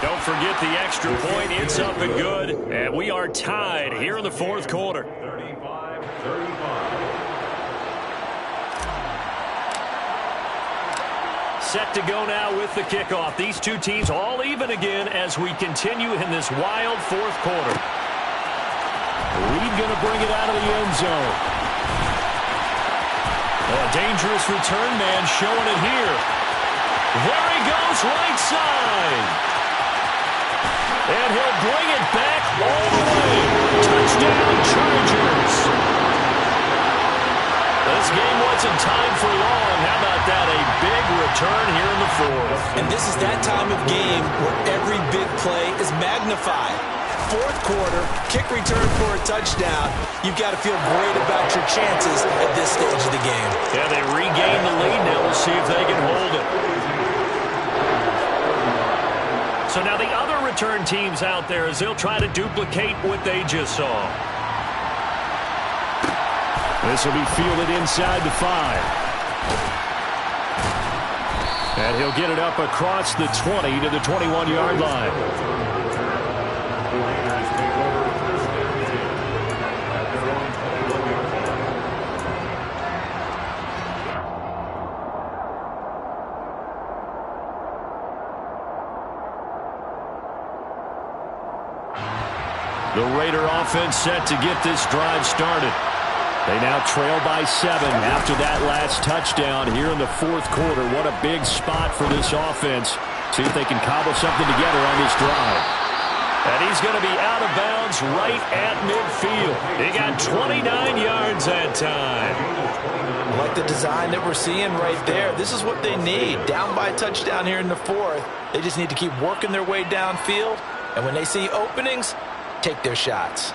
Don't forget the extra point. It's up and good. And we are tied here in the 4th quarter. 35-35. Set to go now with the kickoff. These two teams all even again as we continue in this wild 4th quarter. Reed going to bring it out of the end zone. A dangerous return man showing it here. There he goes, right side. And he'll bring it back all the way. Touchdown Chargers. This game wasn't timed for long. How about that? A big return here in the 4th. And this is that time of game where every big play is magnified. 4th quarter, kick return for a touchdown. You've got to feel great about your chances at this stage of the game. Yeah, they regain the lead now. We'll see if they can hold it. So now the other return teams out there as they'll try to duplicate what they just saw. This will be fielded inside the 5. And he'll get it up across the 20 to the 21-yard line. The Raider offense set to get this drive started. They now trail by 7 after that last touchdown here in the 4th quarter. What a big spot for this offense. See if they can cobble something together on this drive. And he's going to be out of bounds right at midfield. He got 29 yards that time. I like the design that we're seeing right there. This is what they need. Down by a touchdown here in the 4th. They just need to keep working their way downfield. And when they see openings, take their shots.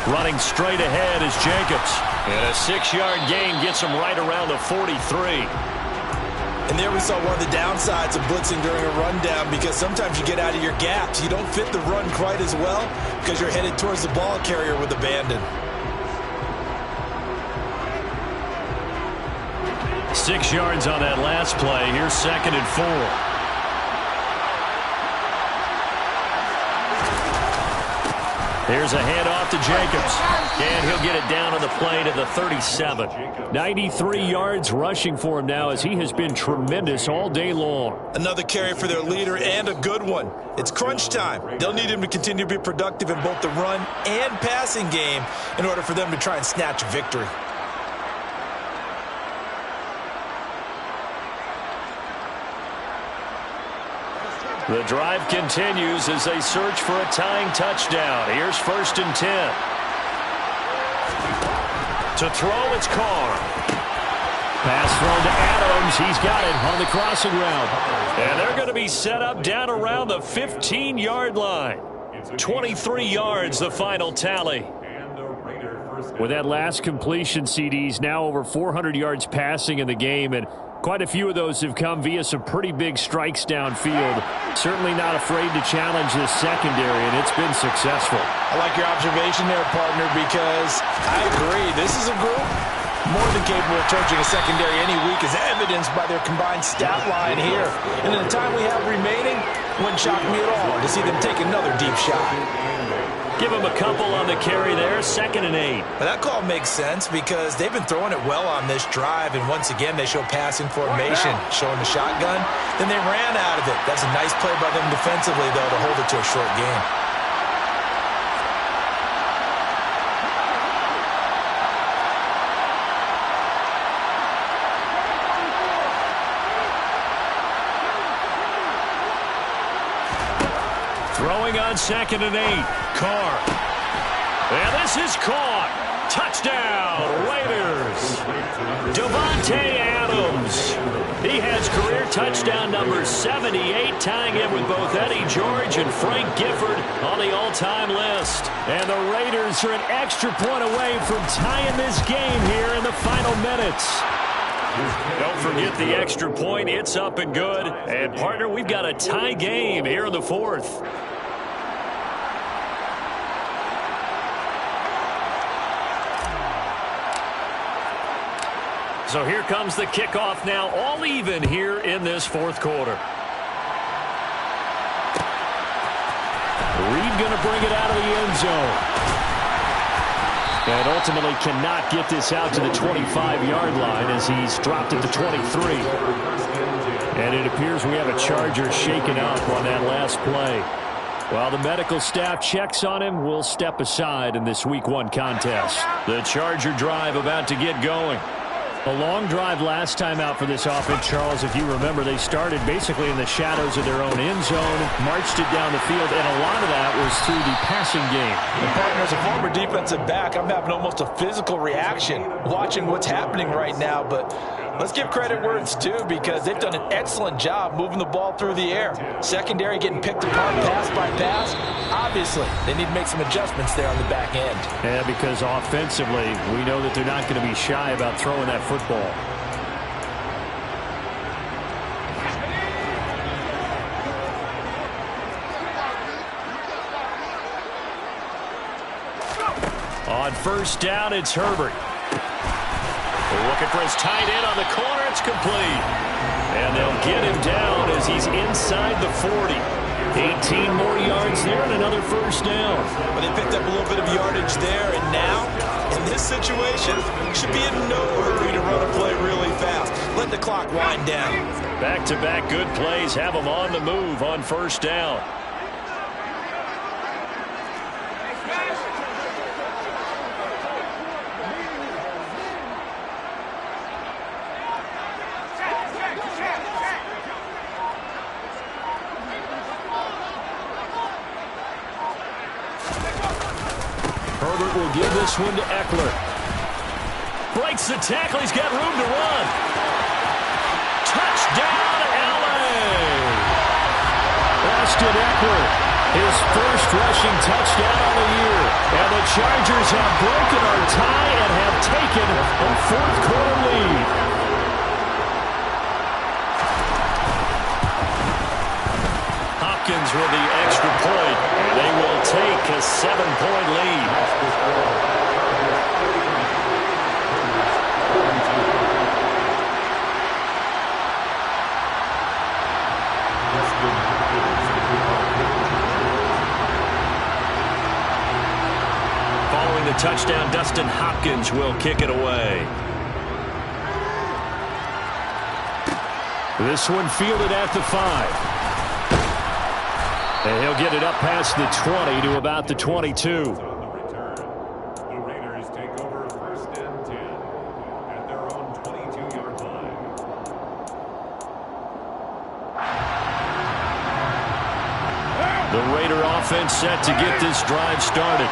Running straight ahead is Jacobs. And a 6-yard gain gets him right around the 43. And there we saw one of the downsides of blitzing during a rundown because sometimes you get out of your gaps. You don't fit the run quite as well because you're headed towards the ball carrier with abandon. 6 yards on that last play. Here's 2nd and 4. Here's a handoff to Jacobs. And he'll get it down on the play to the 37. 93 yards rushing for him now as he has been tremendous all day long. Another carry for their leader and a good one. It's crunch time. They'll need him to continue to be productive in both the run and passing game in order for them to try and snatch victory. The drive continues as they search for a tying touchdown. Here's 1st and 10. To throw, it's Carr. Pass thrown to Adams. He's got it on the crossing route. And they're going to be set up down around the 15-yard line. 23 yards, the final tally. With that last completion, CD's now over 400 yards passing in the game, and quite a few of those have come via some pretty big strikes downfield. Certainly not afraid to challenge this secondary, and it's been successful. I like your observation there, partner, because I agree. This is a group More than capable of torching a secondary any week, as evidenced by their combined stat line here. And in the time we have remaining, wouldn't shock me at all to see them take another deep shot. Give him a couple on the carry there, 2nd and 8. But that call makes sense because they've been throwing it well on this drive, and once again they show passing formation, showing the shotgun. Then they ran out of it. That's a nice play by them defensively, though, to hold it to a short game. Throwing on 2nd and 8. Carr. And this is caught. Touchdown, Raiders. Davante Adams. He has career touchdown number 78, tying him with both Eddie George and Frank Gifford on the all-time list. And the Raiders are an extra point away from tying this game here in the final minutes. Don't forget the extra point. It's up and good. And, partner, we've got a tie game here in the 4th. So here comes the kickoff now, all even here in this 4th quarter. Reed going to bring it out of the end zone. And ultimately cannot get this out to the 25-yard line as he's dropped it to 23. And it appears we have a Charger shaken up on that last play. While the medical staff checks on him, we'll step aside in this Week 1 contest. The Charger drive about to get going. A long drive last time out for this offense, Charles. If you remember, they started basically in the shadows of their own end zone, marched it down the field, and a lot of that was through the passing game. And partner, as a former defensive back, I'm having almost a physical reaction watching what's happening right now. But let's give credit where it's due because they've done an excellent job moving the ball through the air. Secondary getting picked apart pass by pass. Obviously, they need to make some adjustments there on the back end. Yeah, because offensively, we know that they're not going to be shy about throwing that football. On 1st down, it's Herbert. Looking for his tight end on the corner. It's complete. And they'll get him down as he's inside the 40. 18 more yards there and another 1st down. But they picked up a little bit of yardage there, and now, in this situation, should be in no hurry to run a play really fast. Let the clock wind down. Back-to-back good plays have them on the move on 1st down. Herbert will give this one to Eckler. Breaks the tackle. He's got room to run. Touchdown, LA! Austin Eckler, his 1st rushing touchdown of the year. And the Chargers have broken our tie and have taken a 4th quarter lead. Hopkins with the extra point. They will take a 7-point lead. Following the touchdown, Dustin Hopkins will kick it away. This one fielded at the 5. And he'll get it up past the 20 to about the 22. On the return, the Raiders take over 1st and 10 at their own 22-yard line. The Raider offense set to get this drive started.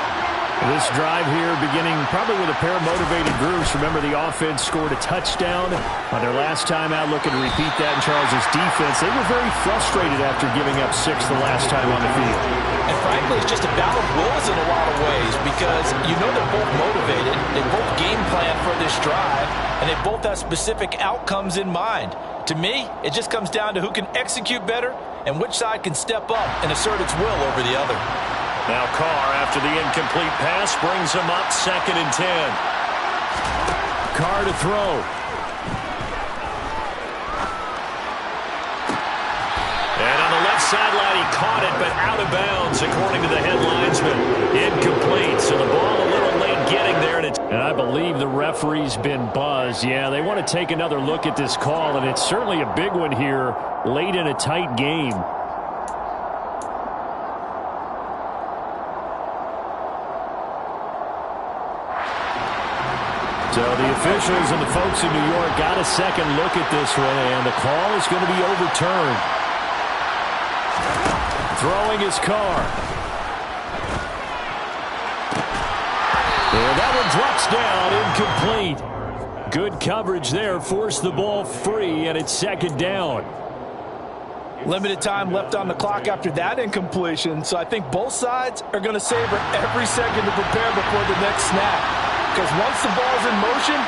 This drive here beginning probably with a pair of motivated groups. Remember, the offense scored a touchdown on their last time out. Looking to repeat that in Charles' defense. They were very frustrated after giving up 6 the last time on the field. And frankly, it's just a battle of wills in a lot of ways because you know they're both motivated. They both game plan for this drive, and they both have specific outcomes in mind. To me, it just comes down to who can execute better and which side can step up and assert its will over the other. Now Carr, after the incomplete pass, brings him up 2nd and 10. Carr Carr to throw. And on the left sideline, he caught it, but out of bounds, according to the head linesman. Incomplete, so the ball a little late getting there. And I believe the referee's been buzzed. Yeah, they want to take another look at this call, and it's certainly a big one here late in a tight game. So the officials and the folks in New York got a second look at this one, and the call is going to be overturned. Throwing his Carr. And that one drops down, incomplete. Good coverage there, forced the ball free, and it's second down. Limited time left on the clock after that incompletion, so I think both sides are going to savor every second to prepare before the next snap. Because once the ball's in motion,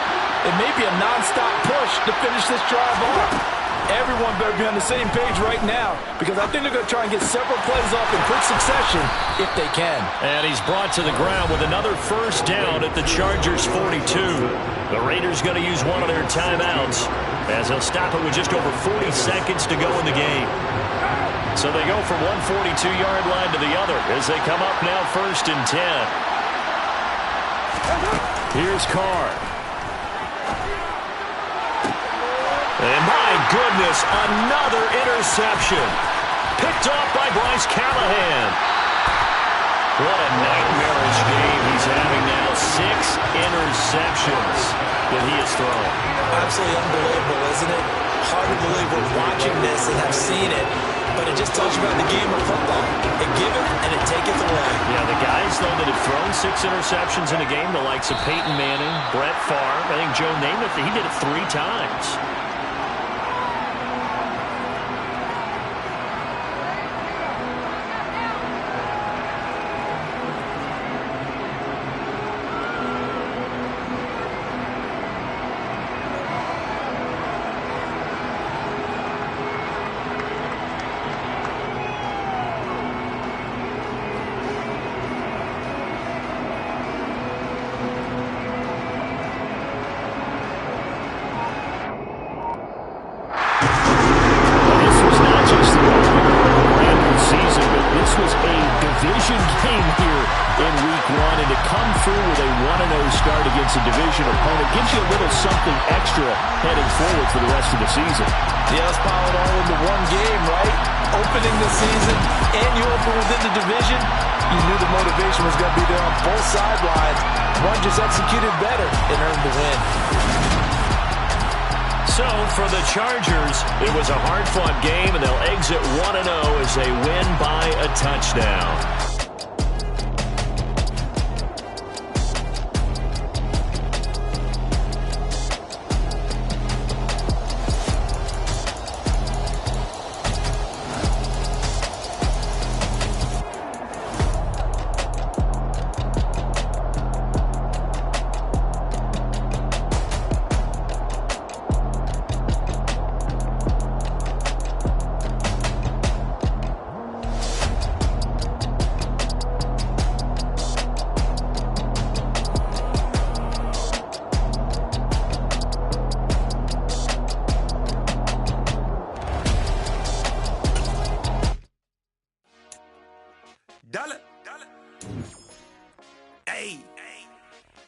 it may be a non-stop push to finish this drive off. Everyone better be on the same page right now, because I think they're going to try and get several plays off in quick succession if they can. And he's brought to the ground with another first down at the Chargers' 42. The Raiders going to use one of their timeouts, as they'll stop it with just over 40 seconds to go in the game. So they go from one 42-yard line to the other as they come up now 1st and 10. Here's Carr. And my goodness, another interception. Picked off by Bryce Callahan. What a nightmarish game he's having now. 6 interceptions that he has thrown. Absolutely unbelievable, isn't it? Hard to believe we're watching this and have seen it, but it just tells you about the game of football. It giveth and it taketh away. Yeah, the guys, though, that have thrown 6 interceptions in a game, the likes of Peyton Manning, Brett Favre, I think Joe Namath, he did it 3 times. For the Chargers, it was a hard-fought game, and they'll exit 1-0 as they win by a touchdown.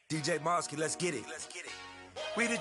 DJ Mosky, let's get it. We the